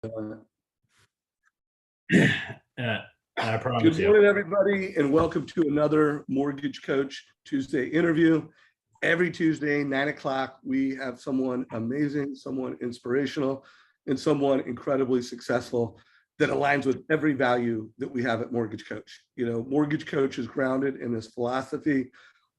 I promise Good you. morning, everybody, and welcome to another Mortgage Coach Tuesday interview. Every Tuesday, 9 o'clock, we have someone amazing, someone inspirational, and someone incredibly successful that aligns with every value that we have at Mortgage Coach. You know, Mortgage Coach is grounded in this philosophy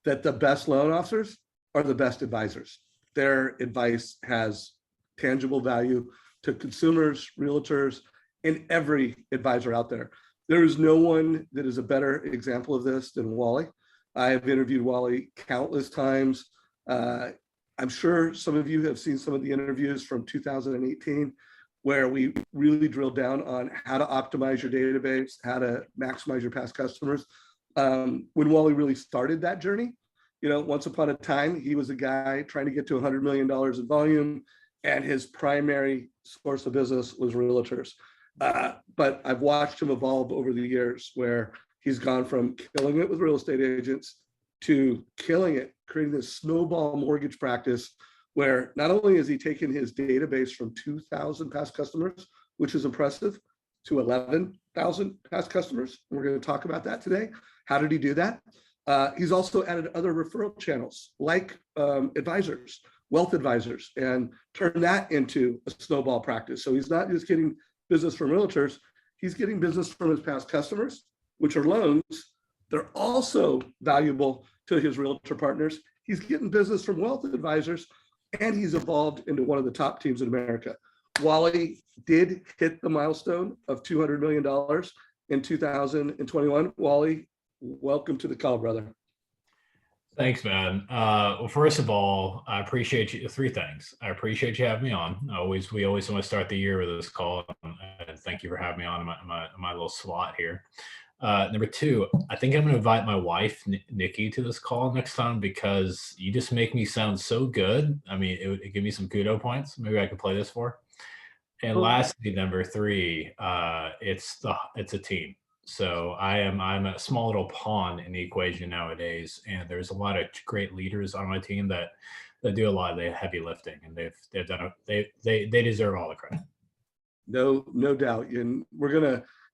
that the best loan officers are the best advisors. Their advice has tangible value to consumers, realtors, and every advisor out there. There is no one that is a better example of this than Wally. I have interviewed Wally countless times. I'm sure some of you have seen some of the interviews from 2018 where we really drilled down on how to optimize your database, how to maximize your past customers. When Wally really started that journey, you know, once upon a time, he was a guy trying to get to $100 million in volume, and his primary source of business was realtors. But I've watched him evolve over the years where he's gone from killing it with real estate agents to killing it, creating this snowball mortgage practice where not only has he taken his database from 2,000 past customers, which is impressive, to 11,000 past customers. We're going to talk about that today. How did he do that? He's also added other referral channels like advisors, wealth advisors, and turned that into a snowball practice. So he's not just getting business from realtors, he's getting business from his past customers, which are loans. They're also valuable to his realtor partners. He's getting business from wealth advisors, and he's evolved into one of the top teams in America. Wally did hit the milestone of $200 million in 2021. Wally, welcome to the call, brother. Thanks, man. Well, first of all, I appreciate you. Three things. I appreciate you having me on. We always want to start the year with this call. And thank you for having me on my little slot here. Number two, I think I'm going to invite my wife, Nikki, to this call next time because you just make me sound so good. I mean, it would give me some kudo points. Maybe I could play this for. And lastly, number three, it's a team. So I'm a small little pawn in the equation nowadays, and there's a lot of great leaders on my team that do a lot of the heavy lifting, and they've done they deserve all the credit. No doubt. And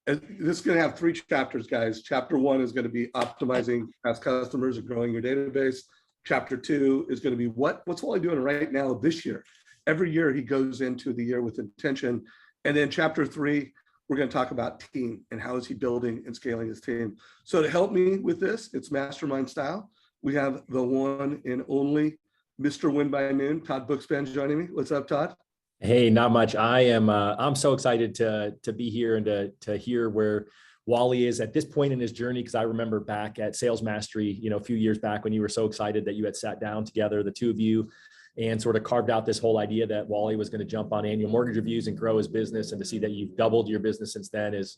this is gonna have three chapters, guys. Chapter one is going to be optimizing past customers and growing your database. Chapter two is going to be what's Wally doing right now this year. Every year he goes into the year with intention, and then chapter three, we're going to talk about team and how is he building and scaling his team. So to help me with this, it's mastermind style. We have the one and only Mr. Win by Noon, Todd Bookspan, joining me. What's up, Todd? Hey, not much. I'm so excited to be here and to hear where Wally is at this point in his journey, because I remember back at Sales Mastery, a few years back when you were so excited that you had sat down together, the two of you, and sort of carved out this whole idea that Wally was going to jump on annual mortgage reviews and grow his business. And to see that you've doubled your business since then is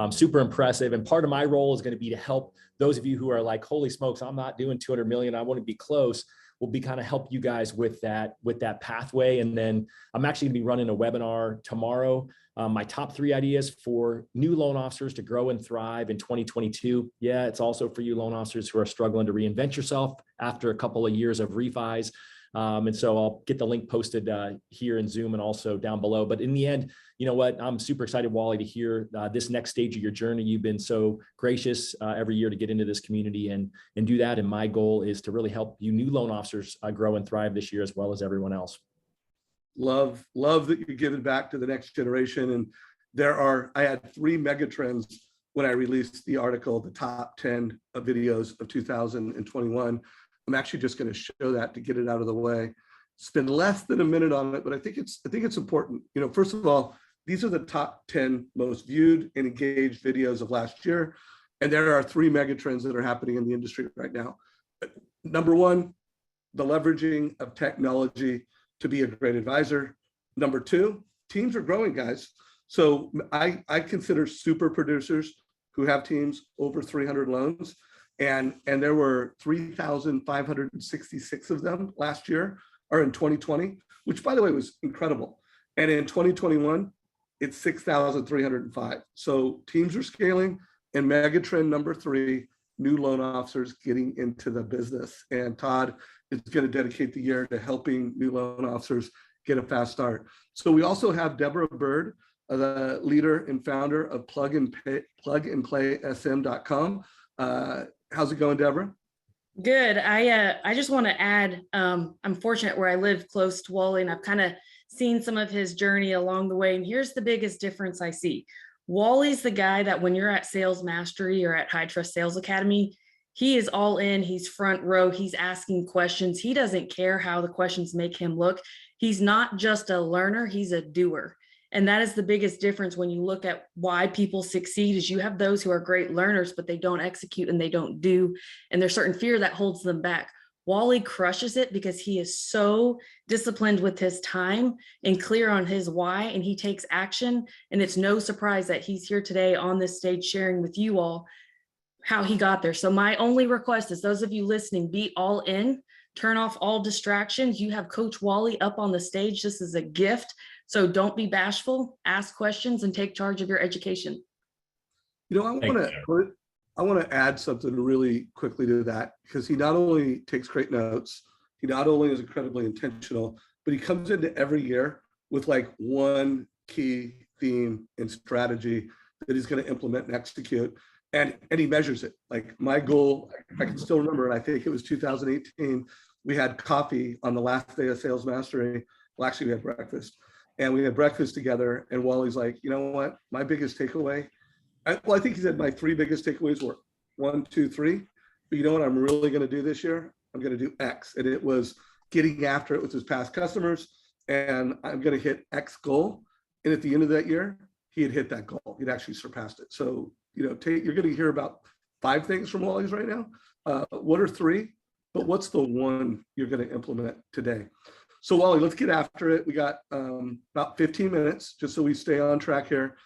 super impressive. And part of my role is going to be to help those of you who are like, holy smokes, I'm not doing 200 million. I want to be close. Will be kind of help you guys with that pathway. And then I'm actually going to be running a webinar tomorrow. My top 3 ideas for new loan officers to grow and thrive in 2022. Yeah, it's also for you loan officers who are struggling to reinvent yourself after a couple of years of refis. And so I'll get the link posted here in Zoom and also down below. But in the end, you know what? I'm super excited, Wally, to hear this next stage of your journey. You've been so gracious every year to get into this community and do that. And my goal is to really help you new loan officers grow and thrive this year as well as everyone else. Love that you're giving back to the next generation. And I had 3 mega trends when I released the article, the top 10 videos of 2021. I'm actually just going to show that to get it out of the way. Spend less than a minute on it, but I think it's important. First of all, these are the top 10 most viewed and engaged videos of last year. And there are 3 mega trends that are happening in the industry right now. Number 1, the leveraging of technology to be a great advisor. Number 2, teams are growing, guys. So I consider super producers who have teams over 300 loans. And there were 3,566 of them last year, or in 2020, which by the way was incredible. And in 2021, it's 6,305. So teams are scaling. And megatrend number 3, new loan officers getting into the business. And Todd is going to dedicate the year to helping new loan officers get a fast start. So we also have Deborah Bird, the leader and founder of plugandplaysm.com. How's it going, Deborah? Good. I just want to add, I'm fortunate where I live close to Wally, and I've kind of seen some of his journey along the way. And here's the biggest difference I see. Wally's the guy that when you're at Sales Mastery or at High Trust Sales Academy, he is all in, he's front row, he's asking questions. He doesn't care how the questions make him look. He's not just a learner, he's a doer. And that is the biggest difference when you look at why people succeed is you have those who are great learners, but they don't execute and they don't do. And there's certain fear that holds them back. Wally crushes it because he is so disciplined with his time and clear on his why, and he takes action. And it's no surprise that he's here today on this stage sharing with you all how he got there. So my only request is those of you listening, be all in, turn off all distractions. You have Coach Wally up on the stage. This is a gift. So don't be bashful, ask questions, and take charge of your education. You know, I want to add something really quickly to that, because he not only takes great notes, he not only is incredibly intentional, but he comes into every year with like one key theme and strategy that he's going to implement and execute. And he measures it. Like my goal, I can still remember, and I think it was 2018, we had coffee on the last day of Sales Mastery. Well, actually we had breakfast. And we had breakfast together, and Wally's like, you know what? My biggest takeaway, I think he said my 3 biggest takeaways were 1, 2, 3. But you know what I'm really going to do this year? I'm going to do X. And it was getting after it with his past customers. And I'm going to hit X goal. And at the end of that year, he had hit that goal. He'd actually surpassed it. So, you know, you're going to hear about 5 things from Wally's right now. What are 3? But what's the 1 you're going to implement today? So Wally, let's get after it. We got about 15 minutes, just so we stay on track here.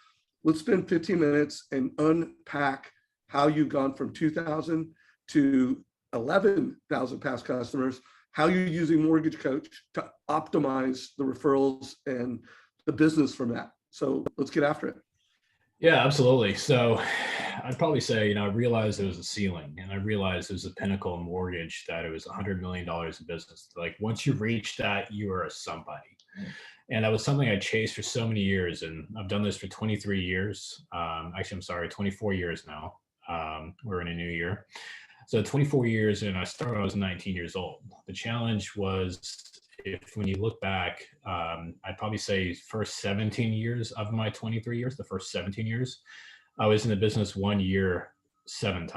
Let's spend 15 minutes and unpack how you've gone from 2,000 to 11,000 past customers, how you're using Mortgage Coach to optimize the referrals and the business from that. So let's get after it. Yeah, absolutely. So I'd probably say, you know, I realized there was a ceiling, and I realized there was a pinnacle in mortgage, that it was $100 million in business. Like once you reach that, you are a somebody. And that was something I chased for so many years. And I've done this for 23 years. Actually, I'm sorry, 24 years now. We're in a new year. So 24 years, and I started when I was 19 years old. The challenge was, when you look back, I'd probably say first 17 years of my 23 years, the first 17 years, I was in the business 1 year, 17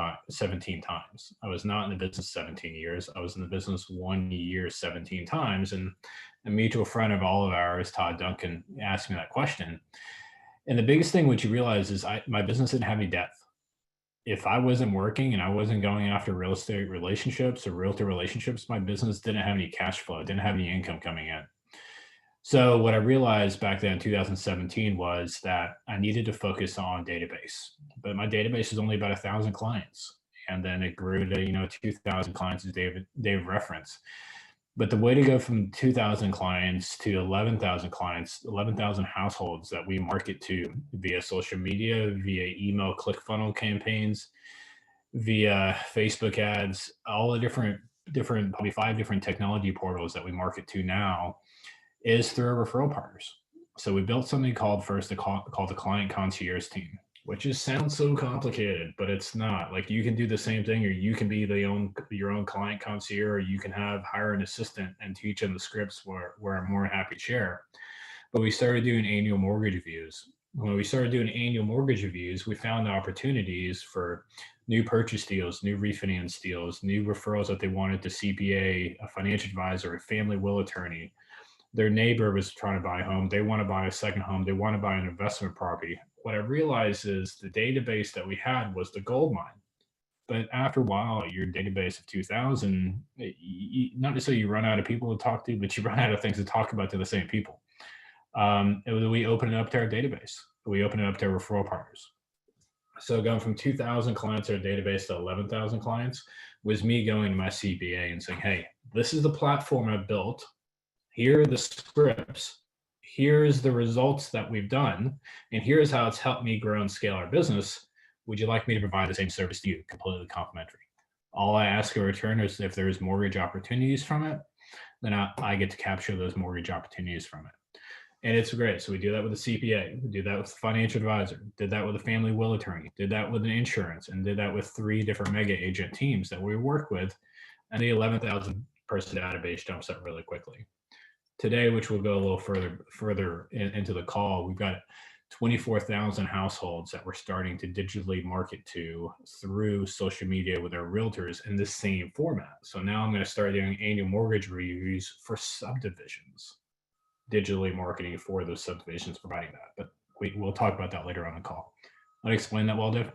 times. I was not in the business 17 years. I was in the business 1 year, 17 times. And a mutual friend of all of ours, Todd Duncan, asked me that question. And the biggest thing what you realize is my business didn't have any depth. If I wasn't working and I wasn't going after real estate relationships or realtor relationships, my business didn't have any cash flow, didn't have any income coming in. So what I realized back then in 2017 was that I needed to focus on database, but my database is only about 1,000 clients. And then it grew to, you know, 2,000 clients as Dave referenced. But the way to go from 2,000 clients to 11,000 clients, 11,000 households that we market to via social media, via email ClickFunnels campaigns, via Facebook ads, all the different, probably 5 different technology portals that we market to now, is through our referral partners. So we built something called the Client Concierge Team, which just sounds so complicated, but it's not. Like you can do the same thing, or you can be your own client concierge, or you can hire an assistant and teach them the scripts where I'm more happy to share. But we started doing annual mortgage reviews. When we started doing annual mortgage reviews, we found opportunities for new purchase deals, new refinance deals, new referrals that they wanted to CPA, a financial advisor, a family will attorney. Their neighbor was trying to buy a home. They want to buy a second home. They want to buy an investment property. What I realized is the database that we had was the gold mine. But after a while, your database of 2,000, not necessarily you run out of people to talk to, but you run out of things to talk about to the same people. We open it up to our database. We open it up to our referral partners. So going from 2,000 clients to our database to 11,000 clients was me going to my CPA and saying, hey, this is the platform I've built. Here are the scripts. Here's the results that we've done. And here's how it's helped me grow and scale our business. Would you like me to provide the same service to you? Completely complimentary. All I ask in return is if there's mortgage opportunities from it, then I get to capture those mortgage opportunities from it. And it's great. So we do that with a CPA, we do that with a financial advisor, did that with a family will attorney, did that with an insurance, and did that with 3 different mega agent teams that we work with. And the 11,000 person database jumps up really quickly. Today, which we'll go a little further into the call, we've got 24,000 households that we're starting to digitally market to through social media with our realtors in the same format. So now I'm going to start doing annual mortgage reviews for subdivisions, digitally marketing for those subdivisions, providing that. But we'll talk about that later on the call. I'll explain that well, Dave.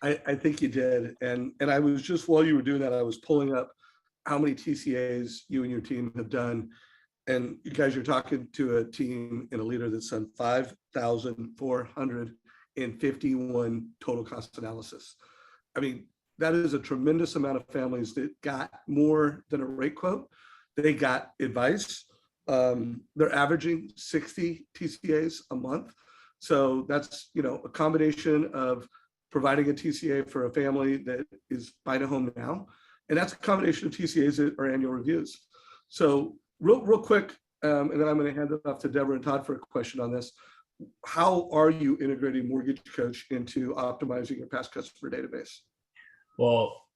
I think you did. And I was just, while you were doing that, I was pulling up how many TCAs you and your team have done. And you guys are talking to a team and a leader that's done 5,451 total cost analysis. I mean, that is a tremendous amount of families that got more than a rate quote. They got advice. They're averaging 60 TCAs a month. So that's, a combination of providing a TCA for a family that is buying a home now. And that's a combination of TCAs that are annual reviews. So real quick, and then I'm going to hand it off to Deborah and Todd for a question on this. How are you integrating Mortgage Coach into optimizing your past customer database? Well,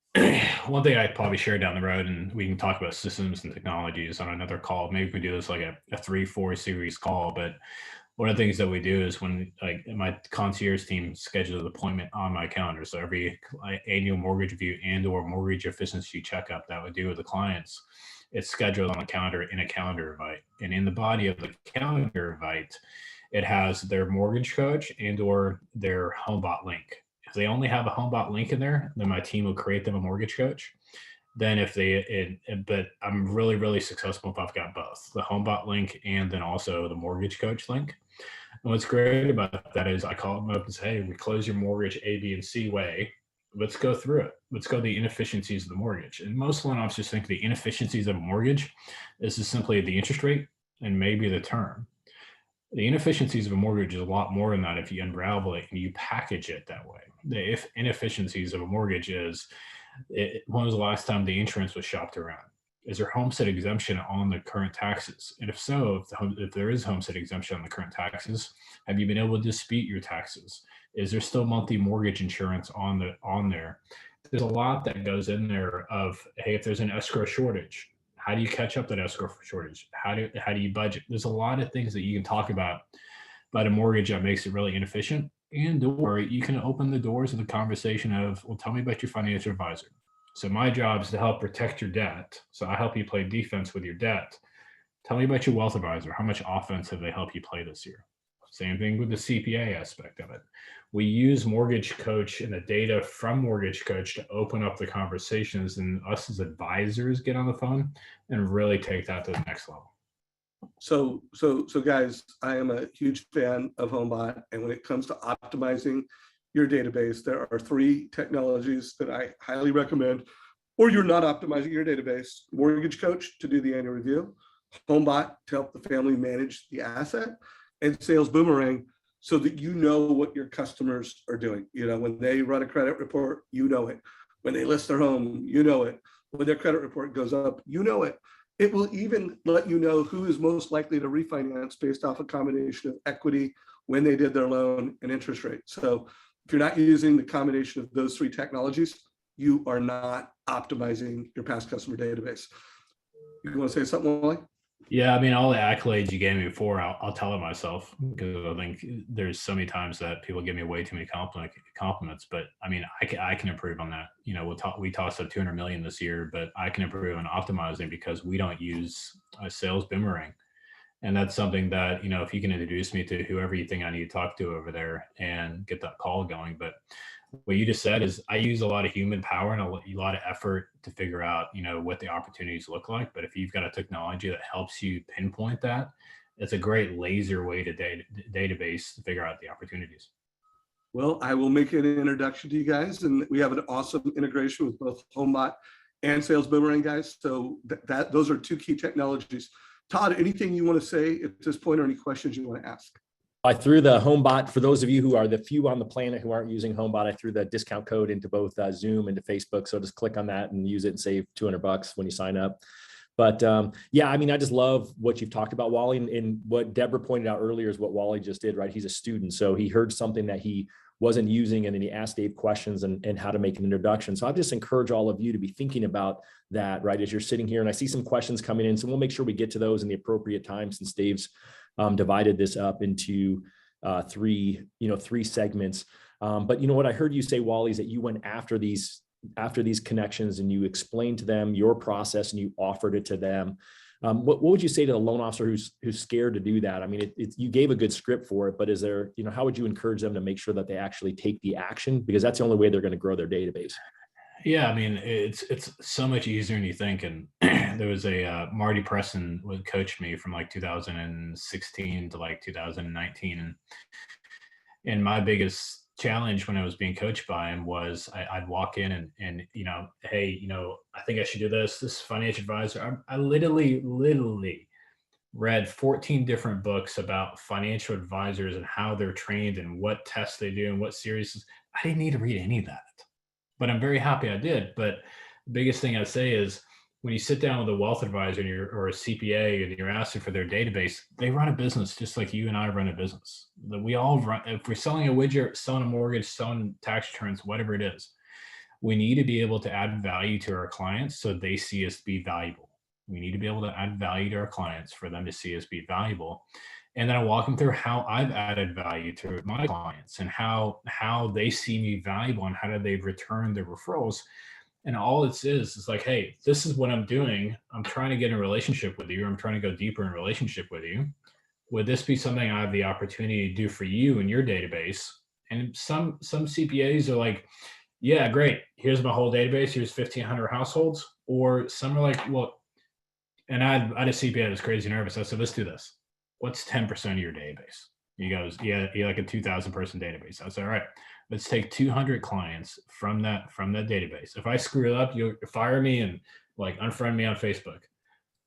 one thing I'd probably share down the road, and we can talk about systems and technologies on another call. Maybe we can do this like a 3-4 series call. But one of the things that we do is when my concierge team schedules an appointment on my calendar. So every annual mortgage review and/or mortgage efficiency checkup that we do with the clients, it's scheduled on the calendar in a calendar invite. And in the body of the calendar invite, it has their mortgage coach and/or their HomeBot link. If they only have a HomeBot link in there, then my team will create them a mortgage coach. Then but I'm really, really successful if I've got both the HomeBot link and then also the mortgage coach link. And what's great about that is I call them up and say, hey, we close your mortgage A, B, and C way. Let's go through it. Let's go the inefficiencies of the mortgage. And most loan officers think the inefficiencies of a mortgage is just simply the interest rate and maybe the term. The inefficiencies of a mortgage is a lot more than that if you unravel it and you package it that way. The inefficiencies of a mortgage is, when was the last time the insurance was shopped around? Is there homestead exemption on the current taxes? And if so, if there is homestead exemption on the current taxes, have you been able to dispute your taxes? Is there still monthly mortgage insurance on there? There's a lot that goes in there of, hey, if there's an escrow shortage, how do you catch up that escrow shortage? How do you budget? There's a lot of things that you can talk about a mortgage that makes it really inefficient. And/or you can open the doors of the conversation of, well, tell me about your financial advisor. So my job is to help protect your debt. So I help you play defense with your debt. Tell me about your wealth advisor. How much offense have they helped you play this year? Same thing with the CPA aspect of it. We use Mortgage Coach and the data from Mortgage Coach to open up the conversations, and us as advisors get on the phone and really take that to the next level. So guys, I am a huge fan of HomeBot. And when it comes to optimizing your database, there are 3 technologies that I highly recommend, or you're not optimizing your database: Mortgage Coach to do the annual review, HomeBot to help the family manage the asset, and Sales Boomerang so that you know what your customers are doing. When they run a credit report, you know it. When they list their home, you know it. When their credit report goes up, you know it. It will even let you know who is most likely to refinance based off a combination of equity, when they did their loan, and interest rate. So if you're not using the combination of those 3 technologies, you are not optimizing your past customer database. You want to say something, Wally? Yeah, I mean, all the accolades you gave me before, I'll tell it myself, because I think there's so many times that people give me way too many compliments. But I mean, I can improve on that. We tossed up 200 million this year, but I can improve on optimizing because we don't use a Sales Boomerang. And that's something that, if you can introduce me to whoever you think I need to talk to over there and get that call going. But what you just said is I use a lot of human power and a lot of effort to figure out, what the opportunities look like. But if you've got a technology that helps you pinpoint that, it's a great laser way to database to figure out the opportunities. Well, I will make an introduction to you guys, and we have an awesome integration with both HomeBot and Sales Boomerang, guys. So those are 2 key technologies. Todd, anything you want to say at this point, or any questions you want to ask? I threw the HomeBot, for those of you who are the few on the planet who aren't using HomeBot, I threw the discount code into both Zoom and to Facebook. So just click on that and use it and save $200 when you sign up. But yeah, I mean, I just love what you've talked about, Wally, and what Deborah pointed out earlier is what Wally just did, right? He's a student. So he heard something that he wasn't using, and then he asked Dave questions and how to make an introduction. So I just encourage all of you to be thinking about that, right? As you're sitting here, and I see some questions coming in. So we'll make sure we get to those in the appropriate time, since Dave's divided this up into three segments. But you know what I heard you say, Wally, is that you went after these connections and you explained to them your process and you offered it to them. What would you say to the loan officer who's scared to do that? I mean, you gave a good script for it, but is there, how would you encourage them to make sure that they actually take the action? Because that's the only way they're going to grow their database. Yeah, I mean, it's so much easier than you think. And there was a Marty Preston would coach me from like 2016 to like 2019, and my biggest challenge when I was being coached by him was I'd walk in and hey, I think I should do this financial advisor. I literally read 14 different books about financial advisors and how they're trained and what tests they do and what series. I didn't need to read any of that, but I'm very happy I did. But the biggest thing I'd say is when you sit down with a wealth advisor or a CPA and you're asking for their database, they run a business just like you and I run a business. We all run. If we're selling a widget, selling a mortgage, selling tax returns, whatever it is, we need to be able to add value to our clients so they see us be valuable. We need to be able to add value to our clients for them to see us be valuable. And then I walk them through how I've added value to my clients and how they see me valuable and how do they return their referrals. And all it is like, hey, this is what I'm doing. I'm trying to get in a relationship with you. I'm trying to go deeper in relationship with you. Would this be something I have the opportunity to do for you in your database? And some CPAs are like, yeah, great. Here's my whole database. Here's 1,500 households. Or some are like, well, and I had a CPA that was crazy nervous. I said, let's do this. What's 10% of your database? He goes, yeah, you're like a 2,000 person database. I said, all right, let's take 200 clients from that database. If I screw it up, you'll fire me and like unfriend me on Facebook.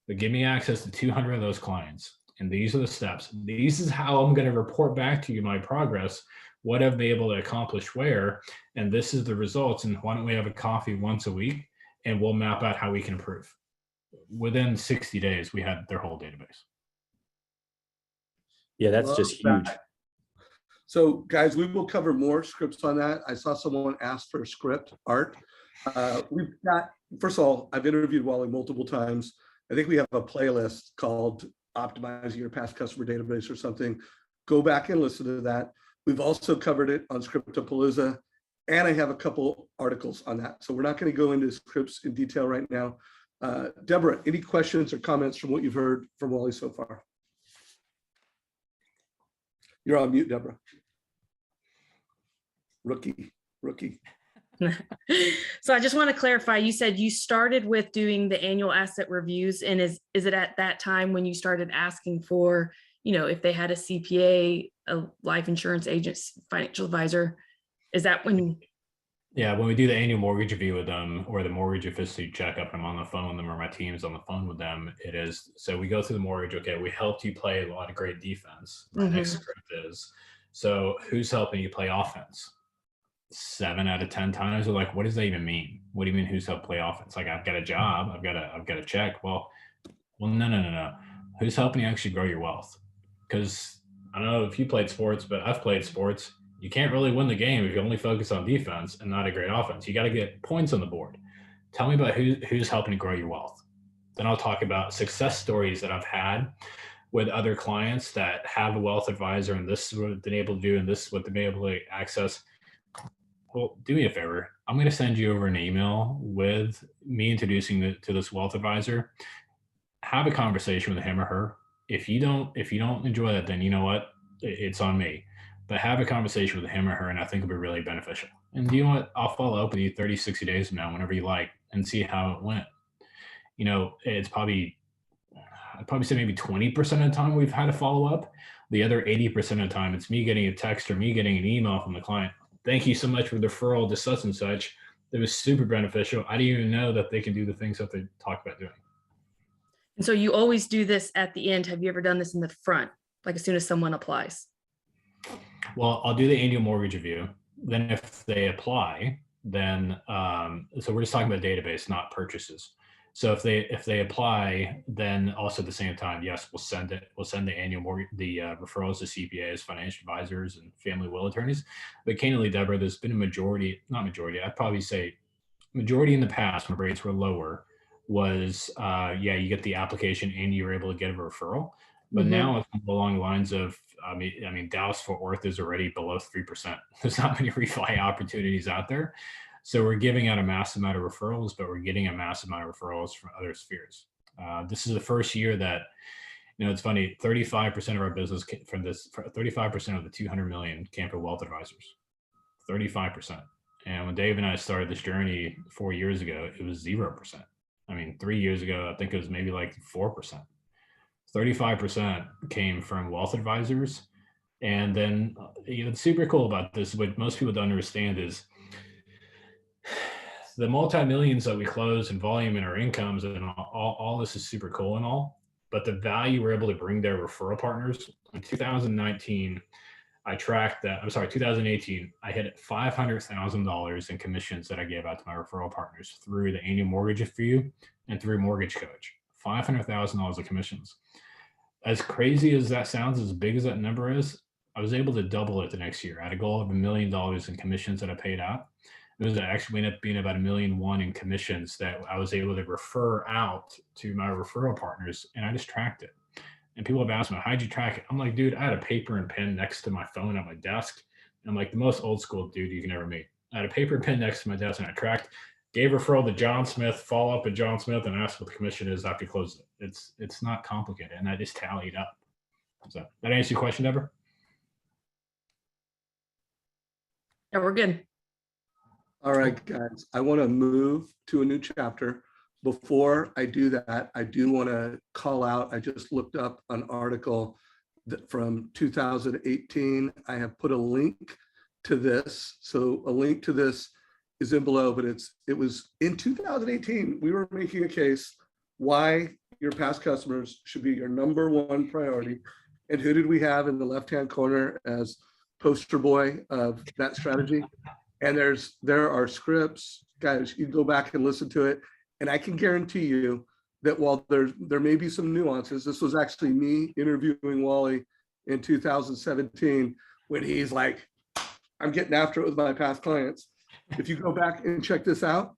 But give me access to 200 of those clients. And these are the steps. This is how I'm going to report back to you my progress, what I've been able to accomplish where, and this is the results. And why don't we have a coffee once a week and we'll map out how we can improve. Within 60 days, we had their whole database. Yeah, that's just huge. So guys, we will cover more scripts on that. I saw someone ask for a script, Art. We've got, first of all, I've interviewed Wally multiple times. I think we have a playlist called Optimizing Your Past Customer Database or something. Go back and listen to that. We've also covered it on Scriptapalooza, and I have a couple articles on that. So we're not going to go into scripts in detail right now. Deborah, any questions or comments from what you've heard from Wally so far? You're on mute, Deborah. Rookie. So I just want to clarify, you said you started with doing the annual asset reviews, and is it at that time when you started asking for, if they had a CPA, a life insurance agent, financial advisor, is that when? Yeah, when we do the annual mortgage review with them or the mortgage efficiency checkup, I'm on the phone with them or my team's on the phone with them. It is, so we go through the mortgage. Okay, we helped you play a lot of great defense. My next script is, so who's helping you play offense? 7 out of 10 times they're like, what does that even mean? What do you mean who's helped play offense? Like, I've got a job, I've got a check. Well, no. Who's helping you actually grow your wealth? Because I don't know if you played sports, but I've played sports. You can't really win the game if you only focus on defense and not a great offense. You got to get points on the board. Tell me about who's helping to grow your wealth. Then I'll talk about success stories that I've had with other clients that have a wealth advisor, and this is what they've been able to do, and this is what they've been able to access. Well, do me a favor. I'm going to send you over an email with me introducing to this wealth advisor. Have a conversation with him or her. If you don't enjoy that, then you know what? It's on me. But have a conversation with him or her, and I think it'll be really beneficial. And you know what? I'll follow up with you 30, 60 days from now, whenever you like, and see how it went. It's probably, I'd probably say maybe 20% of the time we've had a follow up. The other 80% of the time, it's me getting a text or me getting an email from the client. Thank you so much for the referral to such and such. It was super beneficial. I didn't even know that they can do the things that they talk about doing. And so you always do this at the end. Have you ever done this in the front, like as soon as someone applies? Well, I'll do the annual mortgage review. Then if they apply, then, so we're just talking about database, not purchases. So if they apply, then also at the same time, yes, we'll send the annual mortgage, referrals to CPAs, financial advisors, and family will attorneys. But candidly, Deborah, there's been a majority, not majority, I'd probably say majority in the past when rates were lower was you get the application and you're able to get a referral. But now it's along the lines of I mean Dallas Fort Worth is already below 3%. There's not many refi opportunities out there. So we're giving out a massive amount of referrals, but we're getting a massive amount of referrals from other spheres. This is the first year that, it's funny, 35% of our business from this, 35% of the 200 million came from wealth advisors, 35%. And when Dave and I started this journey 4 years ago, it was 0%. I mean, 3 years ago, I think it was maybe like 4%. 35% came from wealth advisors. And then, what's super cool about this, what most people don't understand is the multi-millions that we close and volume in our incomes and all this is super cool and all, but the value we're able to bring to our referral partners. In 2019, I tracked that. I'm sorry, 2018, I hit $500,000 in commissions that I gave out to my referral partners through the annual mortgage review and through Mortgage Coach. $500,000 of commissions. As crazy as that sounds, as big as that number is, I was able to double it the next year. I had a goal of $1 million in commissions that I paid out. It was actually ended up being about $1.1 million in commissions that I was able to refer out to my referral partners, and I just tracked it. And people have asked me, how'd you track it? I'm like, dude, I had a paper and pen next to my phone at my desk. And I'm like the most old school dude you can ever meet. I had a paper and pen next to my desk and I tracked, gave referral to John Smith, follow up with John Smith and asked what the commission is after you close it. It's not complicated. And I just tallied up. So that answer your question, Deborah? Yeah, we're good. All right, guys, I want to move to a new chapter. Before I do that, I do want to call out, I just looked up an article from 2018. I have put a link to this. So a link to this is in below, but it was in 2018, we were making a case why your past customers should be your number one priority. And who did we have in the left-hand corner as poster boy of that strategy? And there are scripts, guys, you go back and listen to it. And I can guarantee you that while there may be some nuances, this was actually me interviewing Wally in 2017 when he's like, I'm getting after it with my past clients. If you go back and check this out,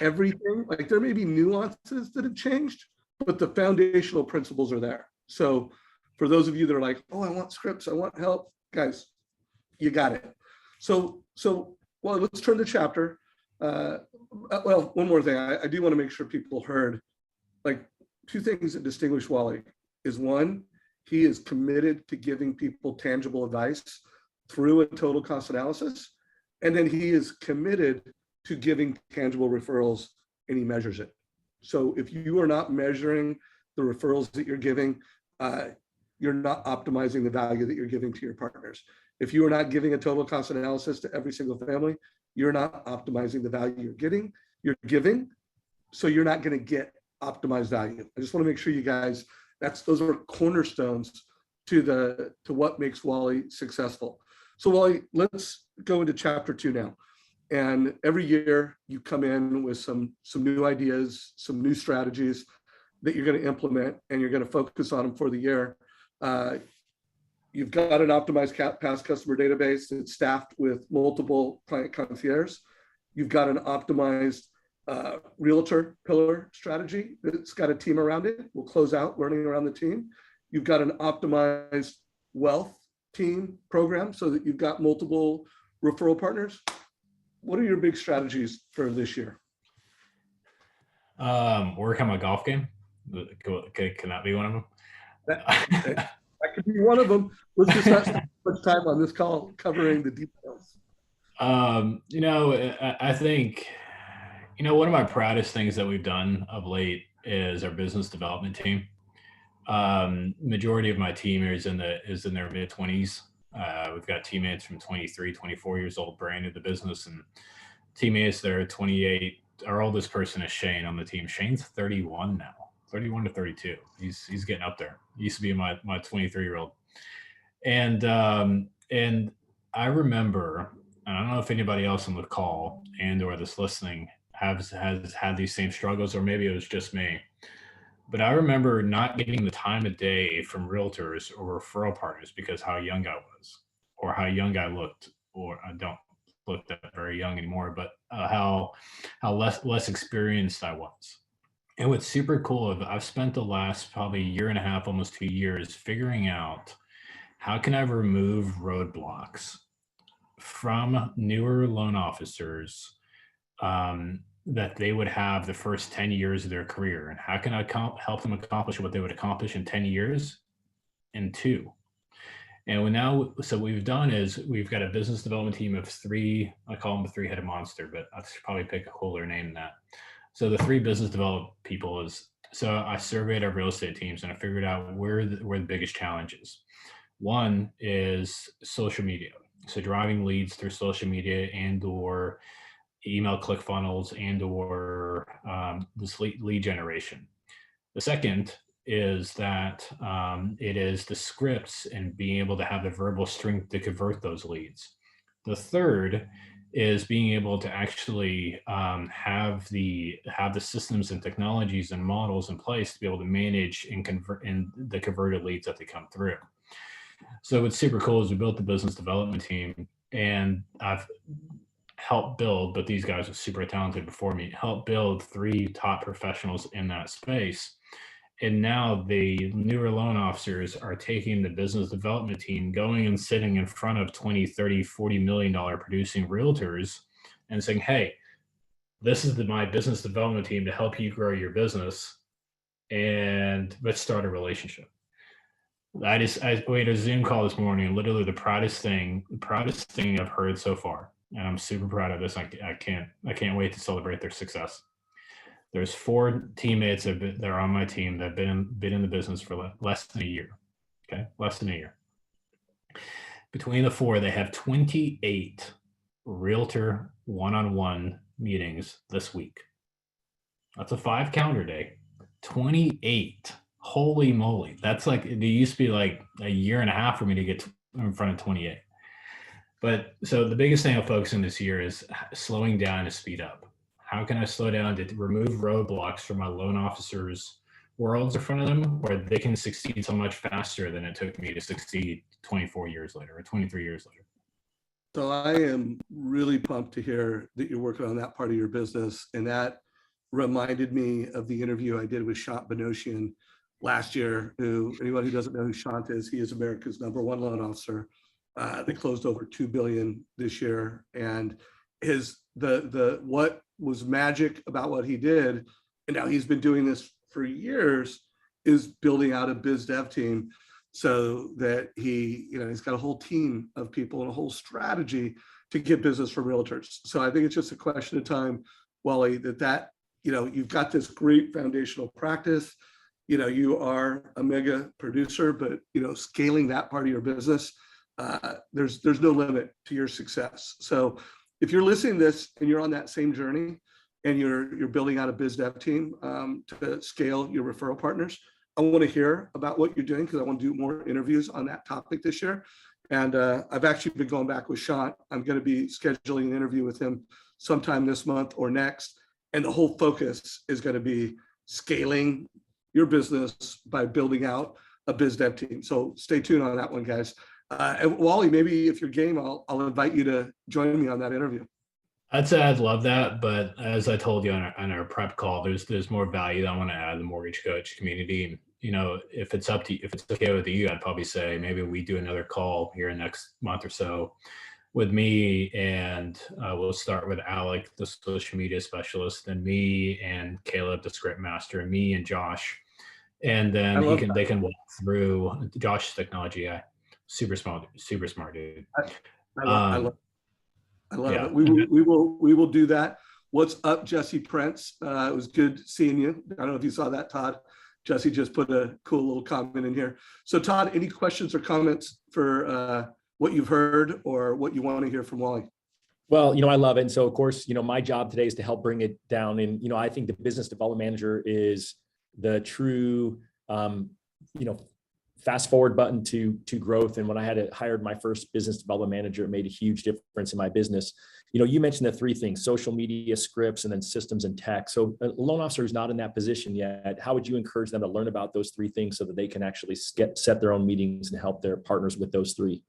everything, like there may be nuances that have changed, but the foundational principles are there. So for those of you that are like, oh, I want scripts, I want help, guys, you got it. So well, let's turn the chapter. Well, one more thing. I do want to make sure people heard, like, two things that distinguish Wally is one, he is committed to giving people tangible advice through a total cost analysis. And then he is committed to giving tangible referrals and he measures it. So if you are not measuring the referrals that you're giving, you're not optimizing the value that you're giving to your partners. If you are not giving a total cost analysis to every single family, you're not optimizing the value you're giving, so you're not going to get optimized value. I just want to make sure you guys, those are cornerstones to what makes Wally successful. So Wally, let's go into chapter 2 now. And every year you come in with some new ideas, some new strategies that you're going to implement, and you're going to focus on them for the year. You've got an optimized past customer database that's staffed with multiple client concierges. You've got an optimized realtor pillar strategy that's got a team around it. We'll close out learning around the team. You've got an optimized wealth team program so that you've got multiple referral partners. What are your big strategies for this year? Work on my golf game. Can that be one of them? That could be one of them. Let's just not spend much time on this call covering the details. I think, one of my proudest things that we've done of late is our business development team. Majority of my team is in their mid-20s. We've got teammates from 23, 24 years old, brand new to the business, and teammates that are 28. Our oldest person is Shane on the team. Shane's 31 now. 31 to 32. He's getting up there. He used to be my 23-year-old. And I remember, and I don't know if anybody else on the call and or this listening has had these same struggles, or maybe it was just me. But I remember not getting the time of day from realtors or referral partners because how young I was, or how young I looked, or I don't look that very young anymore, but how less experienced I was. And what's super cool is I've spent the last probably year and a half, almost 2 years, figuring out how can I remove roadblocks from newer loan officers, that they would have the first 10 years of their career, and how can I help them accomplish what they would accomplish in 10 years in 2. And so what we've done is we've got a business development team of 3. I call them the 3-headed monster, but I should probably pick a cooler name than that. So the 3 business development people so I surveyed our real estate teams and I figured out where the biggest challenges. One is social media. So driving leads through social media and or email click funnels and or this lead generation. The second is that it is the scripts and being able to have the verbal strength to convert those leads. The third is being able to actually have the systems and technologies and models in place to be able to manage and convert in the converted leads that they come through. So what's super cool is we built the business development team, and I've helped build, but these guys are super talented before me, helped build 3 top professionals in that space. And now the newer loan officers are taking the business development team, going and sitting in front of 20, 30, $40 million producing realtors and saying, hey, this is my business development team to help you grow your business, and let's start a relationship. I had a Zoom call this morning, and literally the proudest thing I've heard so far. And I'm super proud of this. I can't wait to celebrate their success. There's 4 teammates that are on my team that have been in the business for less than a year. Okay, less than a year. Between the 4, they have 28 realtor one-on-one meetings this week. That's a 5 calendar day. 28. Holy moly! That's like, it used to be like a year and a half for me to get in front of 28. But so the biggest thing I'm focusing this year is slowing down to speed up. How can I slow down to remove roadblocks from my loan officers' worlds in front of them, where they can succeed so much faster than it took me to succeed 24 years later or 23 years later? So I am really pumped to hear that you're working on that part of your business. And that reminded me of the interview I did with Shant Benoshian last year, who, anyone who doesn't know who Shant is, he is America's #1 loan officer. They closed over $2 billion this year. And what was magic about what he did, and now he's been doing this for years, is building out a biz dev team so that he's got a whole team of people and a whole strategy to get business from realtors. So I think it's just a question of time, Wally, you've got this great foundational practice. You are a mega producer, but scaling that part of your business, there's no limit to your success. So if you're listening to this and you're on that same journey and you're building out a biz dev team to scale your referral partners, I want to hear about what you're doing, because I want to do more interviews on that topic this year. And I've actually been going back with Shant. I'm going to be scheduling an interview with him sometime this month or next. And the whole focus is going to be scaling your business by building out a biz dev team. So stay tuned on that one, guys. And Wally, maybe if you're game, I'll invite you to join me on that interview. I'd say I'd love that, but as I told you on our prep call, there's more value that I want to add to the mortgage coach community. And if it's okay with you, I'd probably say maybe we do another call here next month or so with me, and we'll start with Alec, the social media specialist, and me and Caleb, the script master, and me and Josh, and then they can walk through Josh's technology guy. Super smart dude. I love it. We will do that. What's up, Jesse Prince? It was good seeing you. I don't know if you saw that, Todd. Jesse just put a cool little comment in here. So Todd, any questions or comments for what you've heard or what you want to hear from Wally? Well, I love it. And so of course, my job today is to help bring it down. And, I think the business development manager is the true, fast forward button to growth. And when I hired my first business development manager, it made a huge difference in my business. You mentioned the three things: social media, scripts, and then systems and tech. So a loan officer who's not in that position yet, how would you encourage them to learn about those three things so that they can actually set their own meetings and help their partners with those three?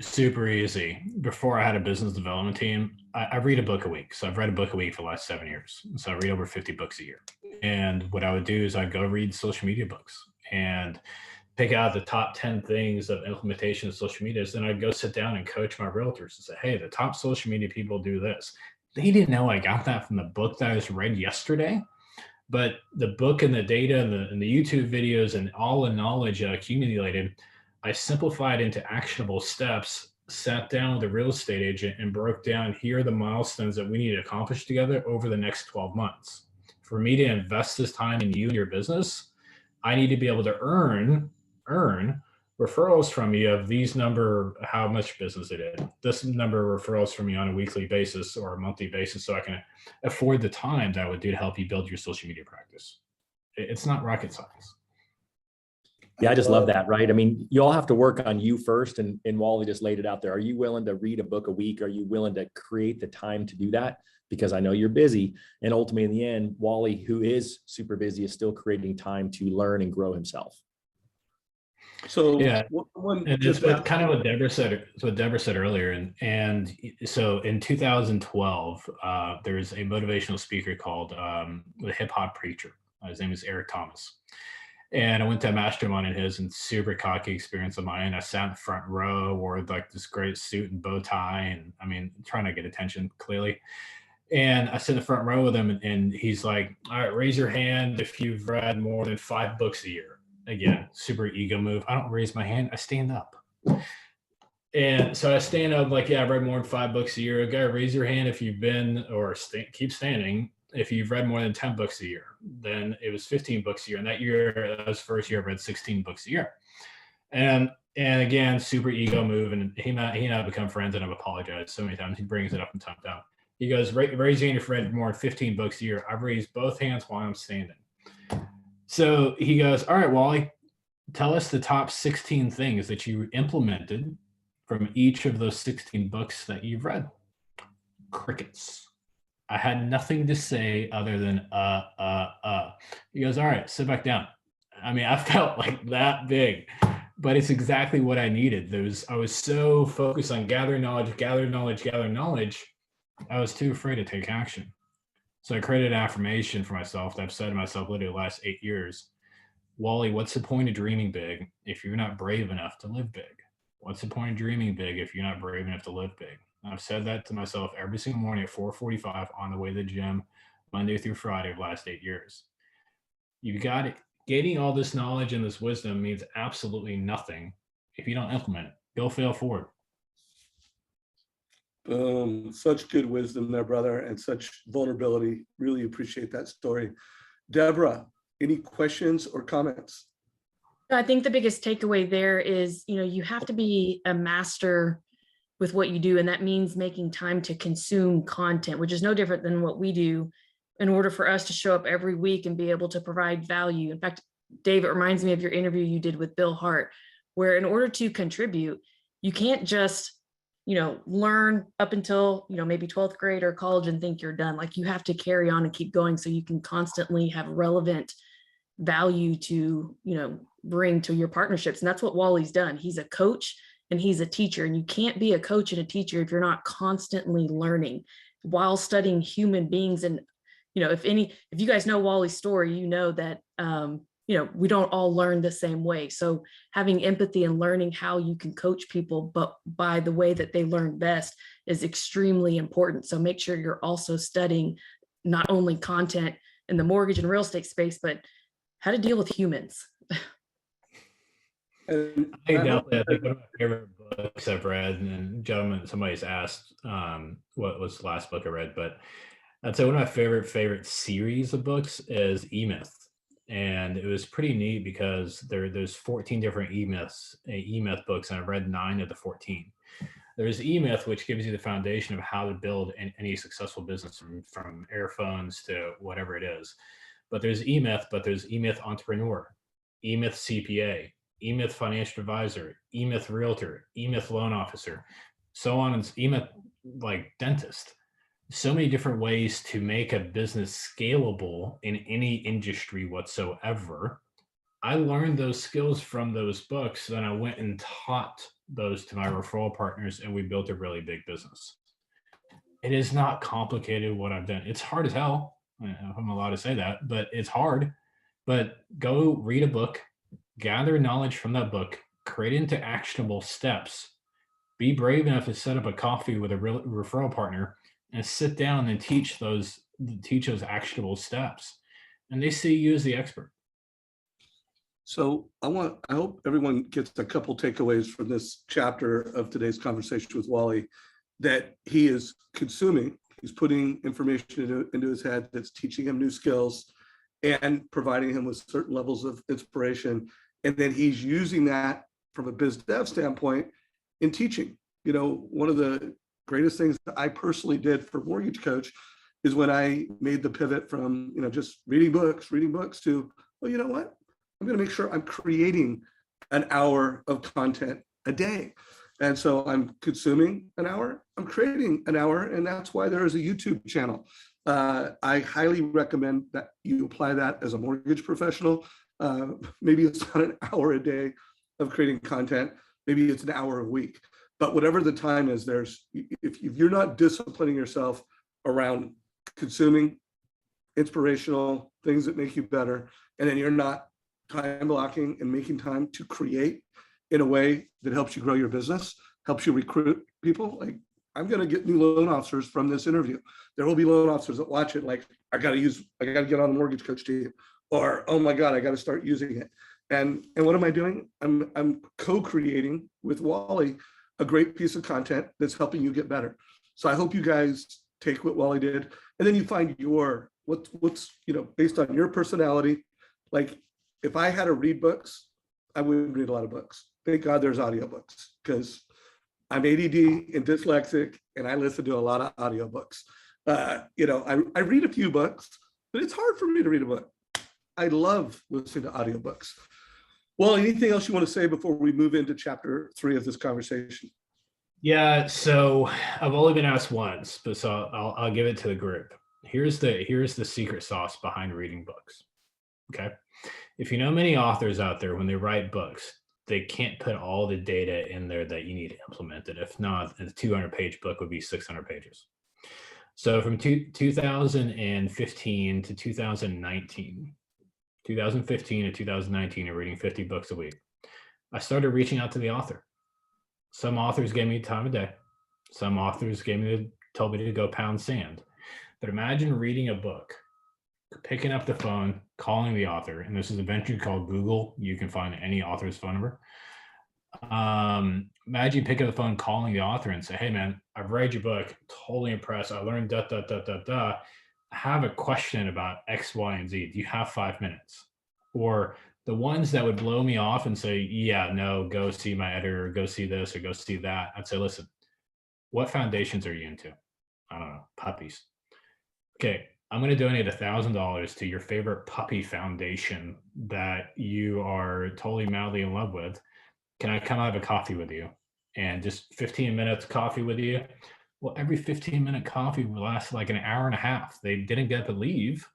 Super easy. Before I had a business development team, I read a book a week. So I've read a book a week for the last 7 years. So I read over 50 books a year. And what I would do is I'd go read social media books and pick out the top 10 things of implementation of social media. Then I'd go sit down and coach my realtors and say, hey, the top social media people do this. They didn't know I got that from the book that I just read yesterday. But the book and the data and the YouTube videos and all the knowledge accumulated, I simplified into actionable steps, sat down with a real estate agent and broke down, here are the milestones that we need to accomplish together over the next 12 months. For me to invest this time in you and your business, I need to be able to earn referrals from you of these number, how much business it is, this number of referrals from you on a weekly basis or a monthly basis, so I can afford the time that I would do to help you build your social media practice. It's not rocket science. Yeah, I just love that, right? I mean, you all have to work on you first, and Wally just laid it out there. Are you willing to read a book a week? Are you willing to create the time to do that? Because I know you're busy. And ultimately, in the end, Wally, who is super busy, is still creating time to learn and grow himself. So yeah, and just kind of what Deborah said earlier, and so in 2012, there's a motivational speaker called the Hip Hop Preacher. His name is Eric Thomas. And I went to a mastermind of his, and super cocky experience of mine. I sat in the front row, wore like this great suit and bow tie, and I mean, trying to get attention clearly. And I sit in the front row with him, and he's like, all right, raise your hand if you've read more than 5 books a year. Again, super ego move. I don't raise my hand, I stand up. And so I stand up like, yeah, I've read more than 5 books a year. Okay, raise your hand if you've been, or keep standing, if you've read more than 10 books a year. Then it was 15 books a year. And that year, that was the first year I read 16 books a year. And again, super ego move. And he and I become friends, and I've apologized so many times. He brings it up from time to time. He goes, raise your hand if you've read more than 15 books a year. I've raised both hands while I'm standing. So he goes, all right, Wally, tell us the top 16 things that you implemented from each of those 16 books that you've read. Crickets. I had nothing to say other than He goes, all right, sit back down. I mean, I felt like that big, but it's exactly what I needed. I was so focused on gather knowledge. I was too afraid to take action. So I created an affirmation for myself that I've said to myself literally the last 8 years. Wally, what's the point of dreaming big if you're not brave enough to live big? What's the point of dreaming big if you're not brave enough to live big? And I've said that to myself every single morning at 4:45 on the way to the gym, Monday through Friday of the last 8 years. You've got it. Gaining all this knowledge and this wisdom means absolutely nothing if you don't implement it. You'll fail forward. Boom. Such good wisdom there, brother, and such vulnerability. Really appreciate that story. Deborah, any questions or comments? I think the biggest takeaway there is, you have to be a master with what you do. And that means making time to consume content, which is no different than what we do in order for us to show up every week and be able to provide value. In fact, Dave, it reminds me of your interview you did with Bill Hart, where in order to contribute, you can't just learn up until, maybe 12th grade or college and think you're done. Like, you have to carry on and keep going so you can constantly have relevant value to, bring to your partnerships. And that's what Wally's done. He's a coach and he's a teacher, and you can't be a coach and a teacher if you're not constantly learning while studying human beings. And, if you guys know Wally's story, that, we don't all learn the same way. So having empathy and learning how you can coach people, but by the way that they learn best, is extremely important. So make sure you're also studying not only content in the mortgage and real estate space, but how to deal with humans. I think one of my favorite books I've read, and gentlemen, somebody's asked what was the last book I read, but I'd say one of my favorite series of books is E-Myth. And it was pretty neat because there's 14 different E-Myth books, and I've read 9 of the 14. There's E-Myth, which gives you the foundation of how to build any successful business from airphones to whatever it is. But there's E-Myth, but there's E-Myth Entrepreneur, eMyth CPA, eMyth Financial Advisor, eMyth Realtor, eMyth Loan Officer, so on, and eMyth like dentist. So many different ways to make a business scalable in any industry whatsoever. I learned those skills from those books, then I went and taught those to my referral partners, and we built a really big business. It is not complicated what I've done. It's hard as hell, if I'm allowed to say that, but it's hard. But go read a book, gather knowledge from that book, create into actionable steps, be brave enough to set up a coffee with a referral partner and sit down and teach those actionable steps. And they see you as the expert. So I hope everyone gets a couple takeaways from this chapter of today's conversation with Wally, that he is consuming, he's putting information into his head that's teaching him new skills and providing him with certain levels of inspiration. And then he's using that from a biz dev standpoint in teaching. You know, one of the greatest things that I personally did for Mortgage Coach is when I made the pivot from, you know, just reading books to, well, you know what? I'm going to make sure I'm creating an hour of content a day. And so I'm consuming an hour, I'm creating an hour, and that's why there is a YouTube channel. I highly recommend that you apply that as a mortgage professional. Maybe it's not an hour a day of creating content, maybe it's an hour a week. But whatever the time is, if you're not disciplining yourself around consuming inspirational things that make you better, and then you're not time blocking and making time to create in a way that helps you grow your business, helps you recruit people. Like, I'm going to get new loan officers from this interview. There will be loan officers that watch it like, I got to get on the Mortgage Coach team, or, oh my God, I got to start using it. And what am I doing? I'm co-creating with Wally a great piece of content that's helping you get better. So I hope you guys take what Wally did, and then you find what's, you know, based on your personality. Like, if I had to read books, I wouldn't read a lot of books. Thank God there's audiobooks, because I'm ADD and dyslexic, and I listen to a lot of audiobooks. You know, I read a few books, but it's hard for me to read a book. I love listening to audiobooks. Well, anything else you want to say before we move into chapter 3 of this conversation? Yeah, so I've only been asked once, but so I'll give it to the group. Here's the secret sauce behind reading books. Okay. If you know many authors out there, when they write books, they can't put all the data in there that you need to implement it. If not, a 200-page book would be 600 pages. So from 2015 to 2019, 2015 to 2019, I'm reading 50 books a week. I started reaching out to the author. Some authors gave me time of day. Some authors told me to go pound sand. But imagine reading a book, picking up the phone, calling the author, and this is a venture called Google. You can find any author's phone number. Imagine picking up the phone, calling the author and say, hey man, I've read your book, totally impressed. I learned I have a question about X, Y, and Z. Do you have 5 minutes? Or the ones that would blow me off and say, yeah, no, go see my editor, go see this, or go see that. I'd say, listen, what foundations are you into? I don't know, puppies. Okay, I'm going to donate $1,000 to your favorite puppy foundation that you are totally madly in love with. Can I come have a coffee with you? And just 15 minutes coffee with you? Well, every 15-minute coffee will last like an hour and a half. They didn't get to leave,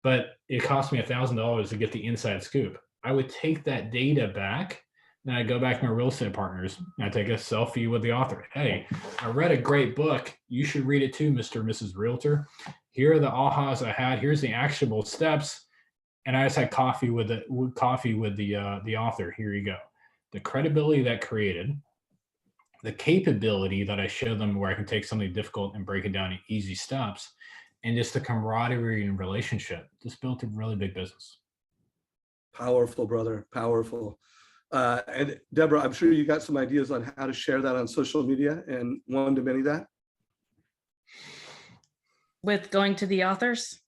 but it cost me $1,000 to get the inside scoop. I would take that data back, and I go back to my real estate partners, and I take a selfie with the author. Hey, I read a great book. You should read it too, Mr. and Mrs. Realtor. Here are the ahas I had. Here's the actionable steps. And I just had coffee with the author. Here you go. The credibility that created, the capability that I showed them where I can take something difficult and break it down in easy steps, and just the camaraderie and relationship just built a really big business. Powerful, brother, powerful. And Deborah, I'm sure you got some ideas on how to share that on social media, and one to many that. With going to the authors?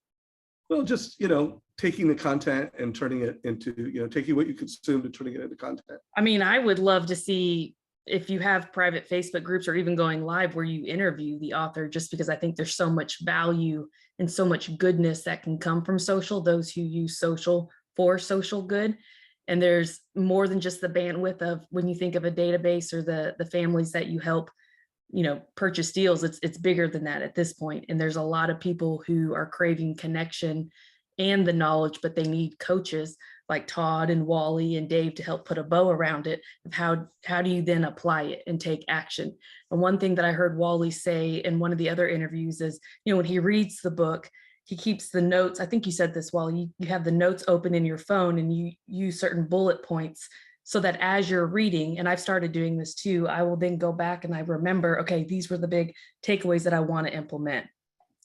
Well, just, you know, taking the content and turning it into, you know, taking what you consumed and turning it into content. I mean, I would love to see if you have private Facebook groups or even going live where you interview the author, just because I think there's so much value and so much goodness that can come from social, those who use social for social good. And there's more than just the bandwidth of when you think of a database or the families that you help, purchase deals. It's bigger than that at this point. And there's a lot of people who are craving connection and the knowledge, but they need coaches like Todd and Wally and Dave to help put a bow around it of how do you then apply it and take action. And one thing that I heard Wally say in one of the other interviews is, when he reads the book, he keeps the notes. I think you said this, Wally, you have the notes open in your phone and you use certain bullet points so that as you're reading, and I've started doing this too, I will then go back and I remember, okay, these were the big takeaways that I want to implement.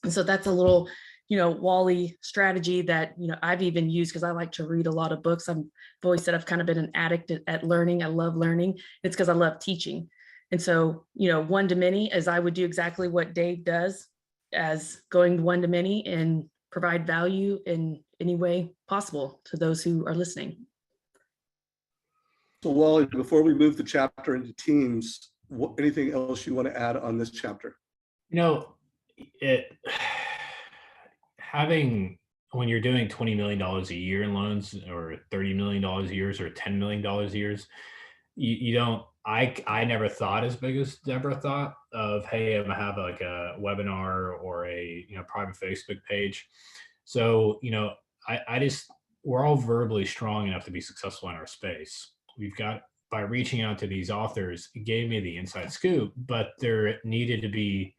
And so that's a little, Wally strategy that, I've even used because I like to read a lot of books. I've always said I've kind of been an addict at learning. I love learning. It's because I love teaching. And so, one to many, as I would do exactly what Dave does, as going one to many and provide value in any way possible to those who are listening. So Wally, before we move the chapter into teams, anything else you want to add on this chapter? When you're doing $20 million a year in loans or $30 million a year or $10 million a year, you don't, I never thought as big as Deborah thought of, hey, I'm gonna have like a webinar or a, private Facebook page. So, we're all verbally strong enough to be successful in our space. By reaching out to these authors, it gave me the inside scoop, but there needed to be,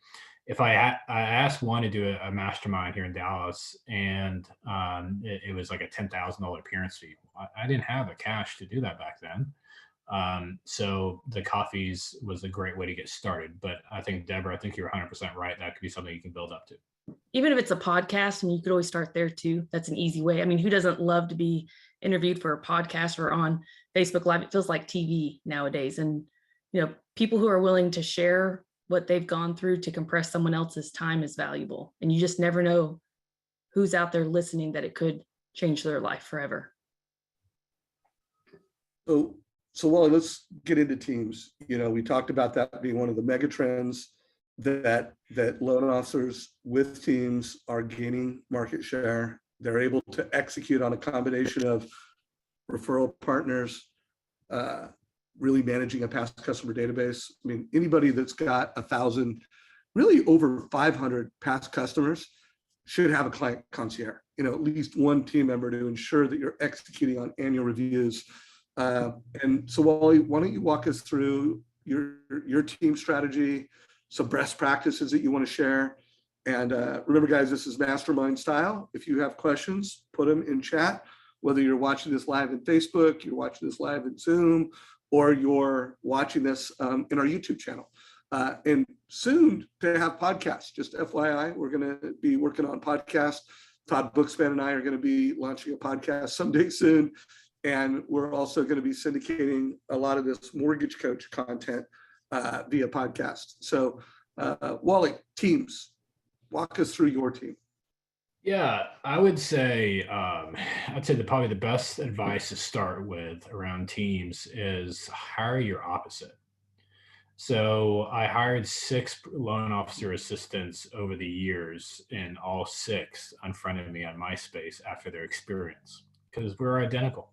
I asked one to do a mastermind here in Dallas, and it was like a $10,000 appearance fee. I didn't have the cash to do that back then. So the coffees was a great way to get started. But I think, Deborah, you're 100% right. That could be something you can build up to. Even if it's a podcast, you could always start there too. That's an easy way. Who doesn't love to be interviewed for a podcast or on Facebook Live? It feels like TV nowadays. And, people who are willing to share what they've gone through to compress someone else's time is valuable. And you just never know who's out there listening that it could change their life forever. So Wally, let's get into teams. We talked about that being one of the mega trends that loan officers with teams are gaining market share. They're able to execute on a combination of referral partners, really managing a past customer database. Anybody that's got 1,000, really over 500 past customers should have a client concierge, at least one team member to ensure that you're executing on annual reviews. And so Wally, why don't you walk us through your team strategy, some best practices that you want to share. And remember, guys, this is mastermind style. If you have questions, put them in chat, whether you're watching this live in Facebook, you're watching this live in Zoom, or you're watching this in our YouTube channel. And soon to have podcasts, just FYI, we're going to be working on podcasts. Todd Bookspan and I are going to be launching a podcast someday soon. And we're also going to be syndicating a lot of this mortgage coach content via podcast. So Wally, teams, walk us through your team. Yeah, I would say, probably the best advice to start with around teams is hire your opposite. So I hired 6 loan officer assistants over the years, and all 6 unfriended me on MySpace after their experience because we're identical.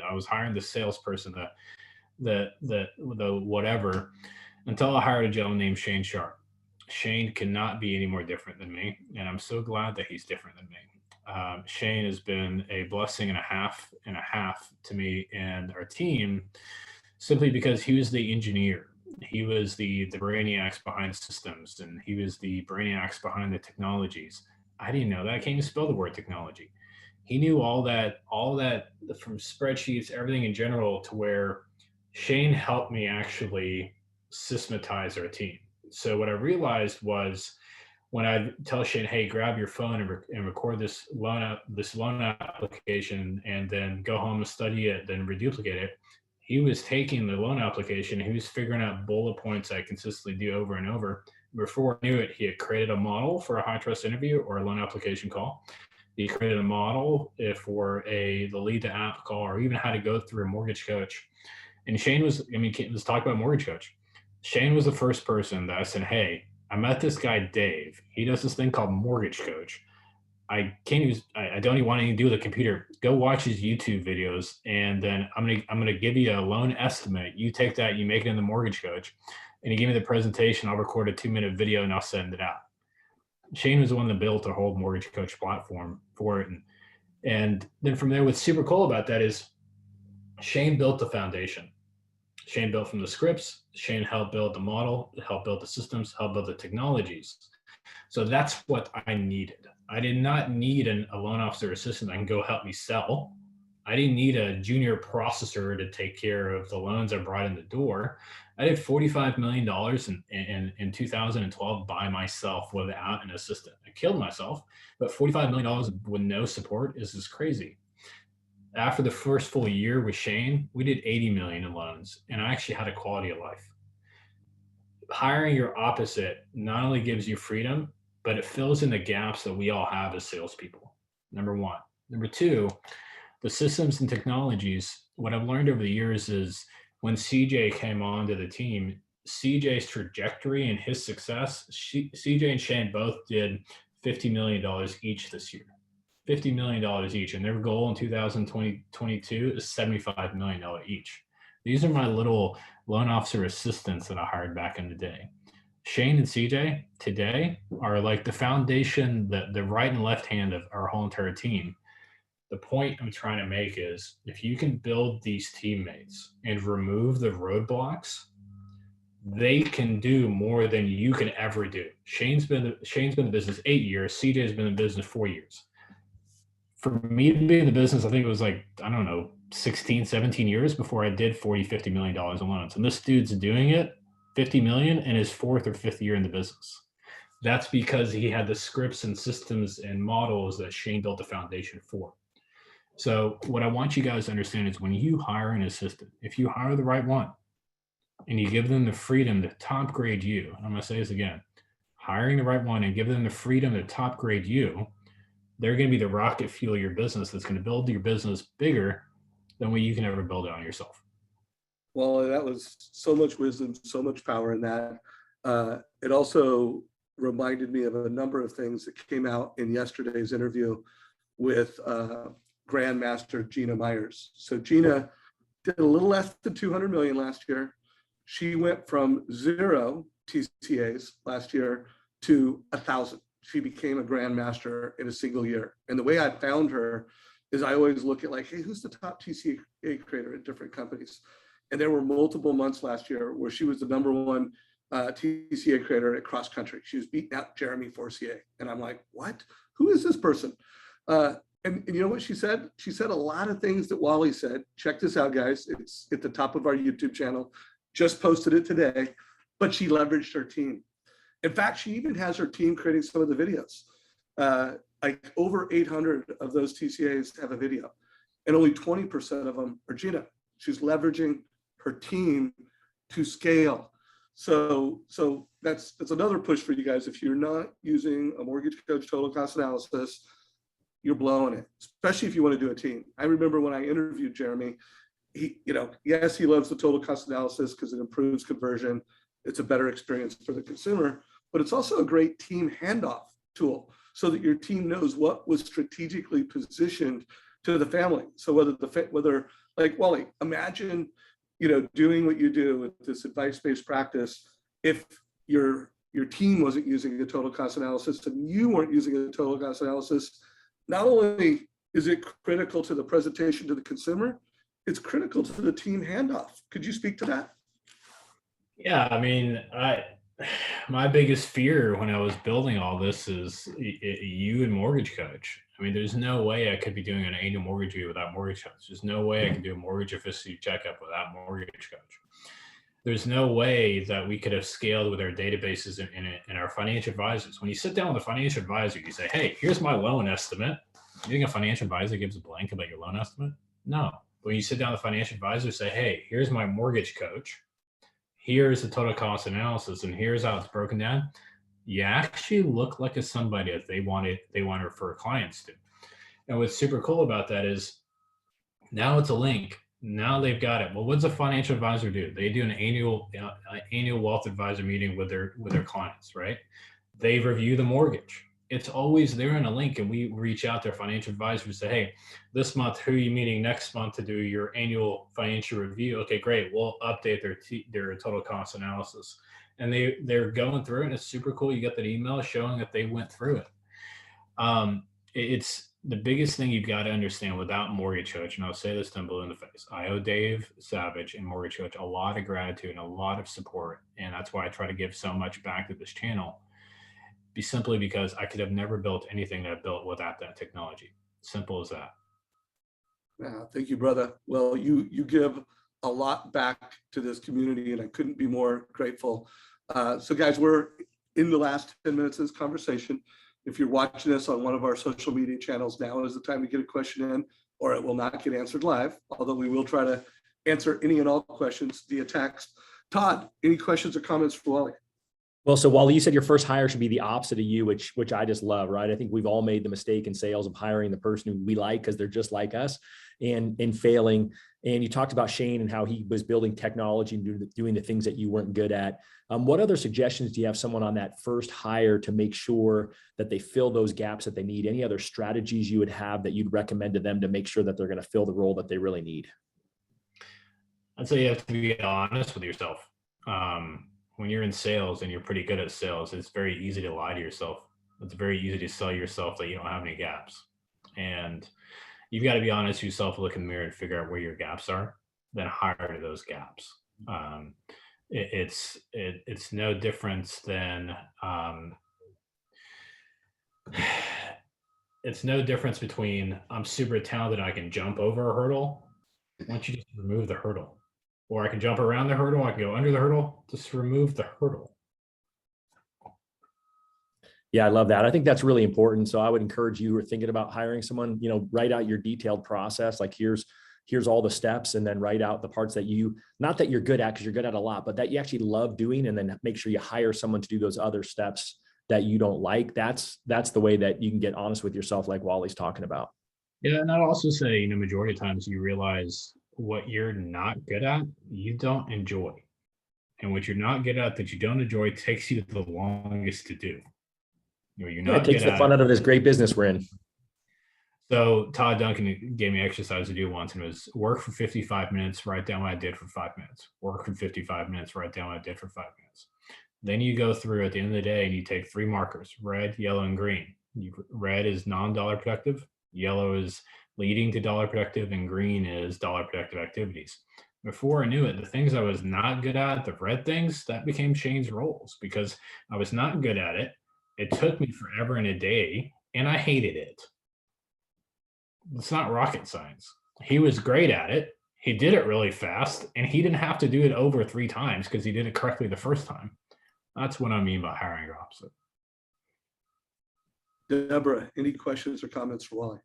I was hiring the salesperson, the whatever, until I hired a gentleman named Shane Sharp. Shane cannot be any more different than me, and I'm so glad that he's different than me. Shane has been a blessing and a half to me and our team, simply because he was the engineer. He was the brainiacs behind systems, and he was the brainiacs behind the technologies. I didn't know that. I can't even spell the word technology. He knew all that from spreadsheets, everything in general, to where Shane helped me actually systematize our team. So what I realized was, when I tell Shane, hey, grab your phone and record this loan application, and then go home and study it, then reduplicate it, he was taking the loan application, he was figuring out bullet points I consistently do over and over. Before I knew it, he had created a model for a high trust interview or a loan application call. He created a model for the lead to app call, or even how to go through a mortgage coach. And Shane was, let's talk about mortgage coach. Shane was the first person that I said, hey, I met this guy, Dave. He does this thing called mortgage coach. I can't use, I don't even want anything to do with a computer. Go watch his YouTube videos, and then I'm gonna give you a loan estimate. You take that, you make it in the Mortgage Coach, and you give me the presentation. I'll record a 2-minute video and I'll send it out. Shane was the one that built our whole Mortgage Coach platform for it, and then from there, what's super cool about that is Shane built the foundation. Shane built from the scripts. Shane helped build the model, helped build the systems, helped build the technologies. So that's what I needed. I did not need a loan officer assistant that can go help me sell. I didn't need a junior processor to take care of the loans I brought in the door. I did $45 million in 2012 by myself without an assistant. I killed myself, but $45 million with no support is just crazy. After the first full year with Shane, we did 80 million in loans, and I actually had a quality of life. Hiring your opposite not only gives you freedom, but it fills in the gaps that we all have as salespeople. Number one. Number two, the systems and technologies. What I've learned over the years is when CJ came onto the team, CJ's trajectory and his success, CJ and Shane both did $50 million each this year. $50 million each, and their goal in 2022 is $75 million each. These are my little loan officer assistants that I hired back in the day. Shane and CJ today are like the foundation, the right and left hand of our whole entire team. The point I'm trying to make is if you can build these teammates and remove the roadblocks, they can do more than you can ever do. Shane's been in the business 8 years. CJ's been in business 4 years. For me to be in the business, I think it was like, I don't know, 16, 17 years before I did $40, $50 million in loans. And this dude's doing it, 50 million, in his 4th or 5th year in the business. That's because he had the scripts and systems and models that Shane built the foundation for. So what I want you guys to understand is when you hire an assistant, if you hire the right one and you give them the freedom to top grade you, and I'm going to say this again, hiring the right one and give them the freedom to top grade you, they're going to be the rocket fuel of your business that's going to build your business bigger than what you can ever build it on yourself. Well, that was so much wisdom, so much power in that. It also reminded me of a number of things that came out in yesterday's interview with Grandmaster Gina Myers. So Gina did a little less than 200 million last year. She went from 0 TCAs last year to 1,000. She became a grandmaster in a single year. And the way I found her is I always look at like, hey, who's the top TCA creator at different companies? And there were multiple months last year where she was the #1 TCA creator at cross country. She was beating out Jeremy Forcier. And I'm like, what? Who is this person? And you know what she said? She said a lot of things that Wally said. Check this out, guys. It's at the top of our YouTube channel. Just posted it today, but she leveraged her team. In fact, she even has her team creating some of the videos. Like over 800 of those TCAs have a video, and only 20% of them are Gina. She's leveraging her team to scale. So that's another push for you guys. If you're not using a Mortgage Coach total cost analysis, you're blowing it, especially if you want to do a team. I remember when I interviewed Jeremy, yes, he loves the total cost analysis because it improves conversion. It's a better experience for the consumer, but it's also a great team handoff tool so that your team knows what was strategically positioned to the family. So whether like Wally, imagine, doing what you do with this advice-based practice, if your team wasn't using a total cost analysis and you weren't using a total cost analysis, not only is it critical to the presentation to the consumer, it's critical to the team handoff. Could you speak to that? Yeah, I mean, my biggest fear when I was building all this is you and Mortgage Coach. I mean, there's no way I could be doing an annual mortgage review without Mortgage Coach. There's no way I can do a mortgage efficiency checkup without Mortgage Coach. There's no way that we could have scaled with our databases and our financial advisors. When you sit down with a financial advisor, you say, hey, here's my loan estimate. You think a financial advisor gives a blank about your loan estimate? No. When you sit down with a financial advisor, say, hey, here's my Mortgage Coach. Here's the total cost analysis, and here's how it's broken down. You actually look like somebody that they want to refer clients to. And what's super cool about that is now it's a link. Now they've got it. Well, what does a financial advisor do? They do an annual wealth advisor meeting with their clients, right? They review the mortgage. it's always there in a link, and we reach out to our financial advisors and say, hey, this month, who are you meeting next month to do your annual financial review? Okay, great. We'll update their total cost analysis. And they're going through it, and it's super cool. You get that email showing that they went through it. It's the biggest thing you've got to understand without Mortgage Coach, and I'll say this to him blue in the face. I owe Dave Savage and Mortgage Coach a lot of gratitude and a lot of support, and that's why I try to give so much back to this channel. Simply because I could have never built anything that I built without that technology. Simple as that. Yeah, thank you, brother. Well, you give a lot back to this community, and I couldn't be more grateful. So guys, we're in the last 10 minutes of this conversation. If you're watching us on one of our social media channels, now is the time to get a question in, or it will not get answered live, although we will try to answer any and all questions via text. Todd, any questions or comments for Wally? Well, so Wally, you said your first hire should be the opposite of you, which I just love, right? I think we've all made the mistake in sales of hiring the person who we like because they're just like us, and failing. And you talked about Shane and how he was building technology and doing the things that you weren't good at. What other suggestions do you have someone on that first hire to make sure that they fill those gaps that they need? Any other strategies you would have that you'd recommend to them to make sure that they're going to fill the role that they really need? I'd say you have to be honest with yourself. When you're in sales and you're pretty good at sales, it's very easy to lie to yourself. It's very easy to sell yourself that you don't have any gaps. And you've got to be honest with yourself, look in the mirror and figure out where your gaps are, then hire to those gaps. It's no difference than it's no difference between I'm super talented, I can jump over a hurdle. Why don't you just remove the hurdle? Or I can jump around the hurdle, I can go under the hurdle, just remove the hurdle. Yeah, I love that. I think that's really important. So I would encourage you, who are thinking about hiring someone, write out your detailed process. Like here's all the steps, and then write out the parts that not that you're good at, because you're good at a lot, but that you actually love doing. And then make sure you hire someone to do those other steps that you don't like. That's the way that you can get honest with yourself, like Wally's talking about. Yeah, and I'd also say, majority of times you realize what you're not good at, you don't enjoy. And what you're not good at that you don't enjoy takes you the longest to do. It takes the fun out of this great business we're in. So Todd Duncan gave me exercise to do once, and it was work for 55 minutes, write down what I did for 5 minutes. Work for 55 minutes, write down what I did for 5 minutes. Then you go through at the end of the day and you take 3 markers, red, yellow, and green. Red is non-dollar productive, yellow is leading to dollar productive, and green is dollar productive activities. Before I knew it, the things I was not good at, the red things, that became Shane's roles because I was not good at it. It took me forever and a day, and I hated it. It's not rocket science. He was great at it. He did it really fast, and he didn't have to do it over 3 times because he did it correctly the first time. That's what I mean by hiring your opposite. Deborah, any questions or comments for Wally?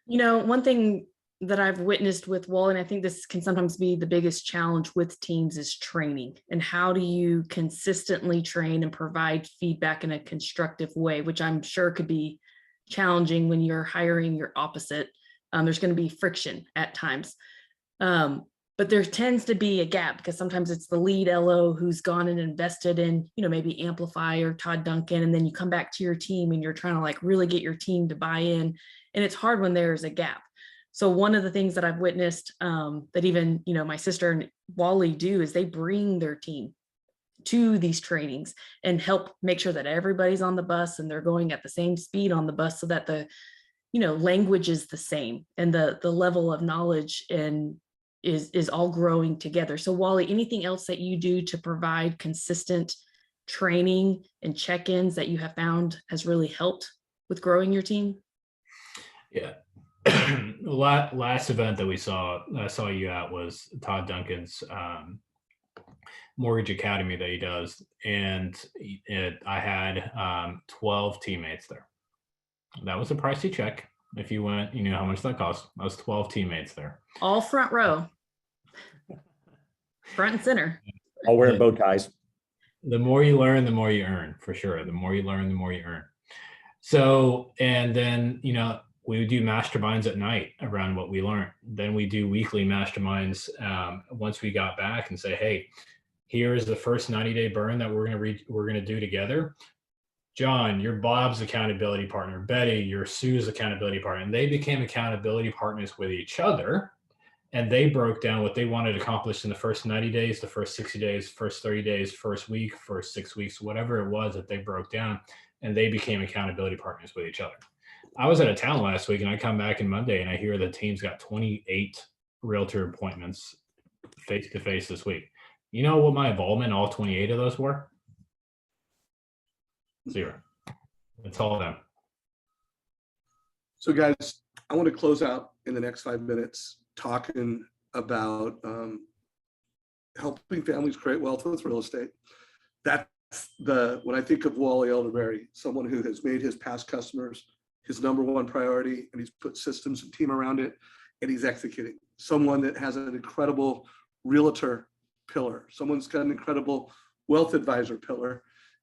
One thing that I've witnessed with Wally, and I think this can sometimes be the biggest challenge with teams, is training. And how do you consistently train and provide feedback in a constructive way, which I'm sure could be challenging when you're hiring your opposite. There's going to be friction at times. But there tends to be a gap because sometimes it's the lead LO who's gone and invested in, maybe Amplify or Todd Duncan. And then you come back to your team and you're trying to really get your team to buy in. And it's hard when there's a gap. So one of the things that I've witnessed that even, my sister and Wally do is they bring their team to these trainings and help make sure that everybody's on the bus and they're going at the same speed on the bus so that the, language is the same and the level of knowledge and is all growing together. So Wally, anything else that you do to provide consistent training and check-ins that you have found has really helped with growing your team? Yeah. Last event that I saw you at was Todd Duncan's Mortgage Academy that he does. And I had 12 teammates there. That was a pricey check. If you went, you know how much that cost. That was 12 teammates there. All front row. Front and center. All wearing bow ties. The more you learn, the more you earn, for sure. The more you learn, the more you earn. So, and then, we would do masterminds at night around what we learned. Then we do weekly masterminds once we got back and say, hey, here is the first 90-day burn that we're going to do together. John, you're Bob's accountability partner. Betty, you're Sue's accountability partner. And they became accountability partners with each other. And they broke down what they wanted to accomplish in the first 90 days, the first 60 days, first 30 days, first week, first 6 weeks, whatever it was that they broke down. And they became accountability partners with each other. I was out of town last week and I come back on Monday and I hear the team's got 28 realtor appointments face to face this week. You know what my involvement in all 28 of those were? 0. It's all them. So guys, I want to close out in the next 5 minutes talking about helping families create wealth with real estate. That's when I think of Wally Elibiary, someone who has made his past customers his number one priority, and he's put systems and team around it, and he's executing. Someone that has an incredible realtor pillar. Someone's got an incredible wealth advisor pillar.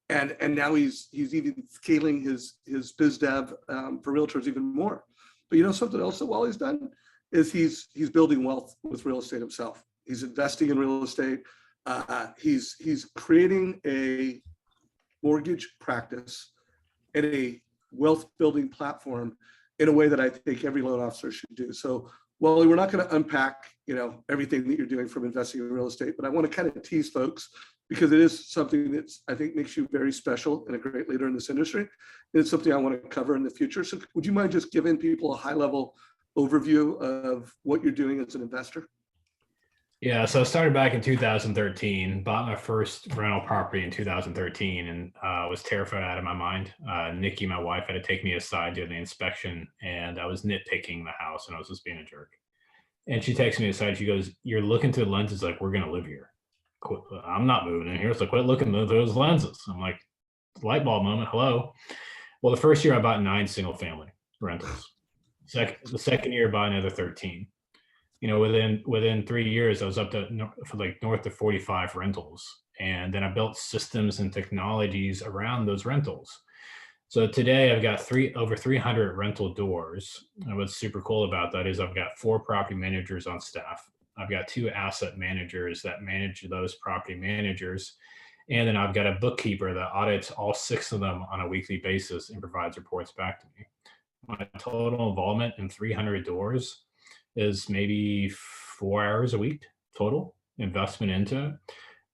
And now he's even scaling his biz dev for realtors even more. But you know something else that Wally's done is he's building wealth with real estate himself. He's investing in real estate. He's creating a mortgage practice and a wealth building platform in a way that I think every loan officer should do. So Wally, we're not going to unpack, everything that you're doing from investing in real estate, but I want to kind of tease folks because it is something that I think makes you very special and a great leader in this industry. And it's something I want to cover in the future. So would you mind just giving people a high level overview of what you're doing as an investor? Yeah, so I started back in 2013, bought my first rental property in 2013 and was terrified out of my mind. Nikki, my wife, had to take me aside during the inspection and I was nitpicking the house and I was just being a jerk. And she takes me aside, she goes, "You're looking through the lenses like we're going to live here. I'm not moving in here, so quit looking through those lenses." I'm like, light bulb moment, hello. Well, the first year I bought 9 single family rentals. The second year I bought another 13. Within 3 years, I was up to north of 45 rentals. And then I built systems and technologies around those rentals. So today I've got over 300 rental doors. And what's super cool about that is I've got 4 property managers on staff. I've got 2 asset managers that manage those property managers. And then I've got a bookkeeper that audits all 6 of them on a weekly basis and provides reports back to me. My total involvement in 300 doors is maybe 4 hours a week total investment into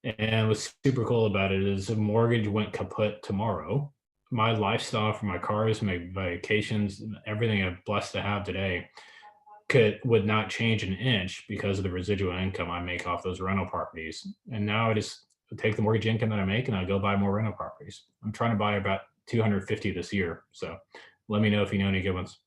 it. And what's super cool about it is if mortgage went kaput tomorrow, my lifestyle for my cars, my vacations, everything I'm blessed to have today would not change an inch because of the residual income I make off those rental properties. And now I just take the mortgage income that I make and I go buy more rental properties. I'm trying to buy about 250 this year. So let me know if you know any good ones.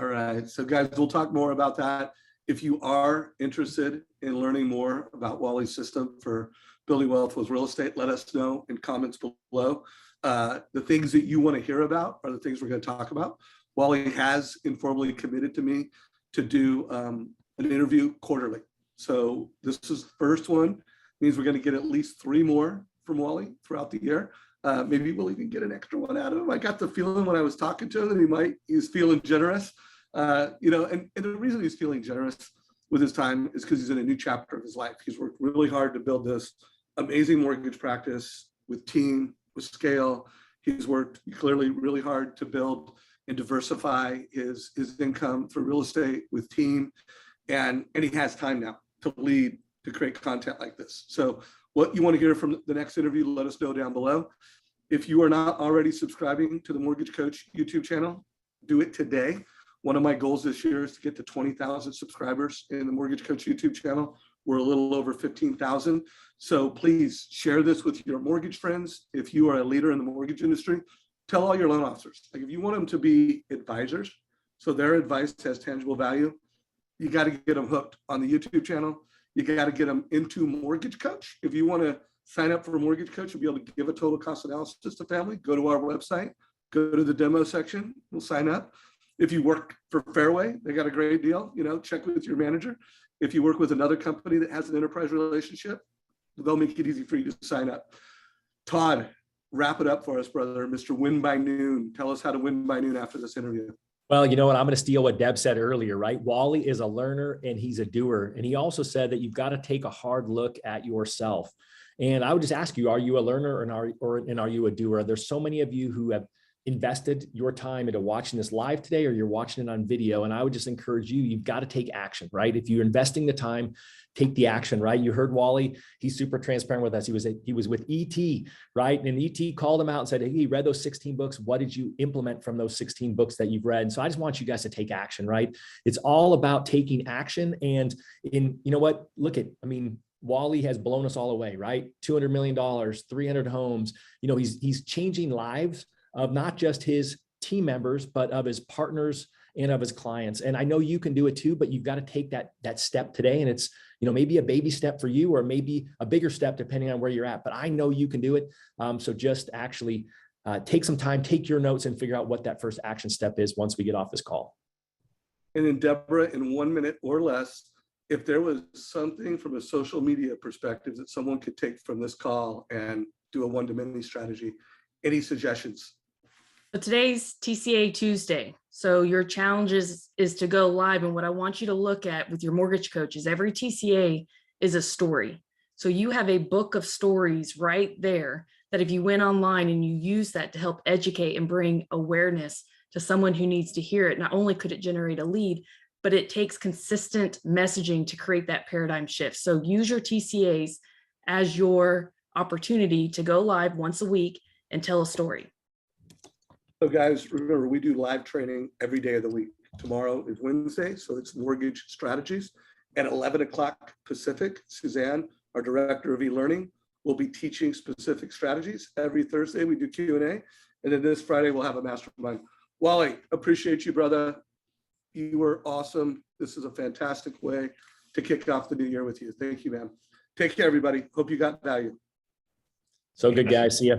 All right. So guys, we'll talk more about that. If you are interested in learning more about Wally's system for building wealth with real estate, let us know in comments below. The things that you want to hear about are the things we're going to talk about. Wally has informally committed to me to do an interview quarterly. So this is the first one. Means we're going to get at least 3 more from Wally throughout the year. Maybe we'll even get an extra one out of him. I got the feeling when I was talking to him that he's feeling generous. And the reason he's feeling generous with his time is because he's in a new chapter of his life. He's worked really hard to build this amazing mortgage practice with team, with scale. He's worked clearly really hard to build and diversify his income through real estate with team. And he has time now to lead, to create content like this. So what you want to hear from the next interview, let us know down below. If you are not already subscribing to the Mortgage Coach YouTube channel, do it today. One of my goals this year is to get to 20,000 subscribers in the Mortgage Coach YouTube channel. We're a little over 15,000. So please share this with your mortgage friends. If you are a leader in the mortgage industry, tell all your loan officers. Like if you want them to be advisors, so their advice has tangible value, you got to get them hooked on the YouTube channel. You got to get them into Mortgage Coach. If you want to sign up for a Mortgage Coach and be able to give a total cost analysis to family, go to our website, go to the demo section, we'll sign up. If you work for Fairway, they got a great deal, check with your manager. If you work with another company that has an enterprise relationship, they'll make it easy for you to sign up. Todd, wrap it up for us, brother. Mr. Win by Noon. Tell us how to win by noon after this interview. Well, you know what? I'm going to steal what Deb said earlier, right? Wally is a learner and he's a doer. And he also said that you've got to take a hard look at yourself. And I would just ask you, are you a learner and are you a doer? There's so many of you who have invested your time into watching this live today, or you're watching it on video. And I would just encourage you, you've got to take action, right? If you're investing the time, take the action, right? You heard Wally, he's super transparent with us. He was with ET, right? And ET called him out and said, hey, he read those 16 books. What did you implement from those 16 books that you've read? And so I just want you guys to take action, right? It's all about taking action. And you know what, Wally has blown us all away, right? $200 million, 300 homes, he's changing lives of not just his team members, but of his partners and of his clients. And I know you can do it too, but you've got to take that step today. And it's, maybe a baby step for you, or maybe a bigger step, depending on where you're at, but I know you can do it. So just actually take some time, take your notes and figure out what that first action step is once we get off this call. And then Deborah, in 1 minute or less, if there was something from a social media perspective that someone could take from this call and do a one-to-many strategy, any suggestions? But today's TCA Tuesday. So your challenge is to go live. And what I want you to look at with your mortgage coach is every TCA is a story. So you have a book of stories right there that if you went online and you use that to help educate and bring awareness to someone who needs to hear it, not only could it generate a lead, but it takes consistent messaging to create that paradigm shift. So use your TCAs as your opportunity to go live once a week and tell a story. So guys, remember, we do live training every day of the week. Tomorrow is Wednesday, so it's mortgage strategies. At 11 o'clock Pacific, Suzanne, our director of e-learning, will be teaching specific strategies. Every Thursday we do Q&A. And then this Friday we'll have a mastermind. Wally, appreciate you, brother. You were awesome. This is a fantastic way to kick off the new year with you. Thank you, man. Take care, everybody. Hope you got value. So good, guys. See ya.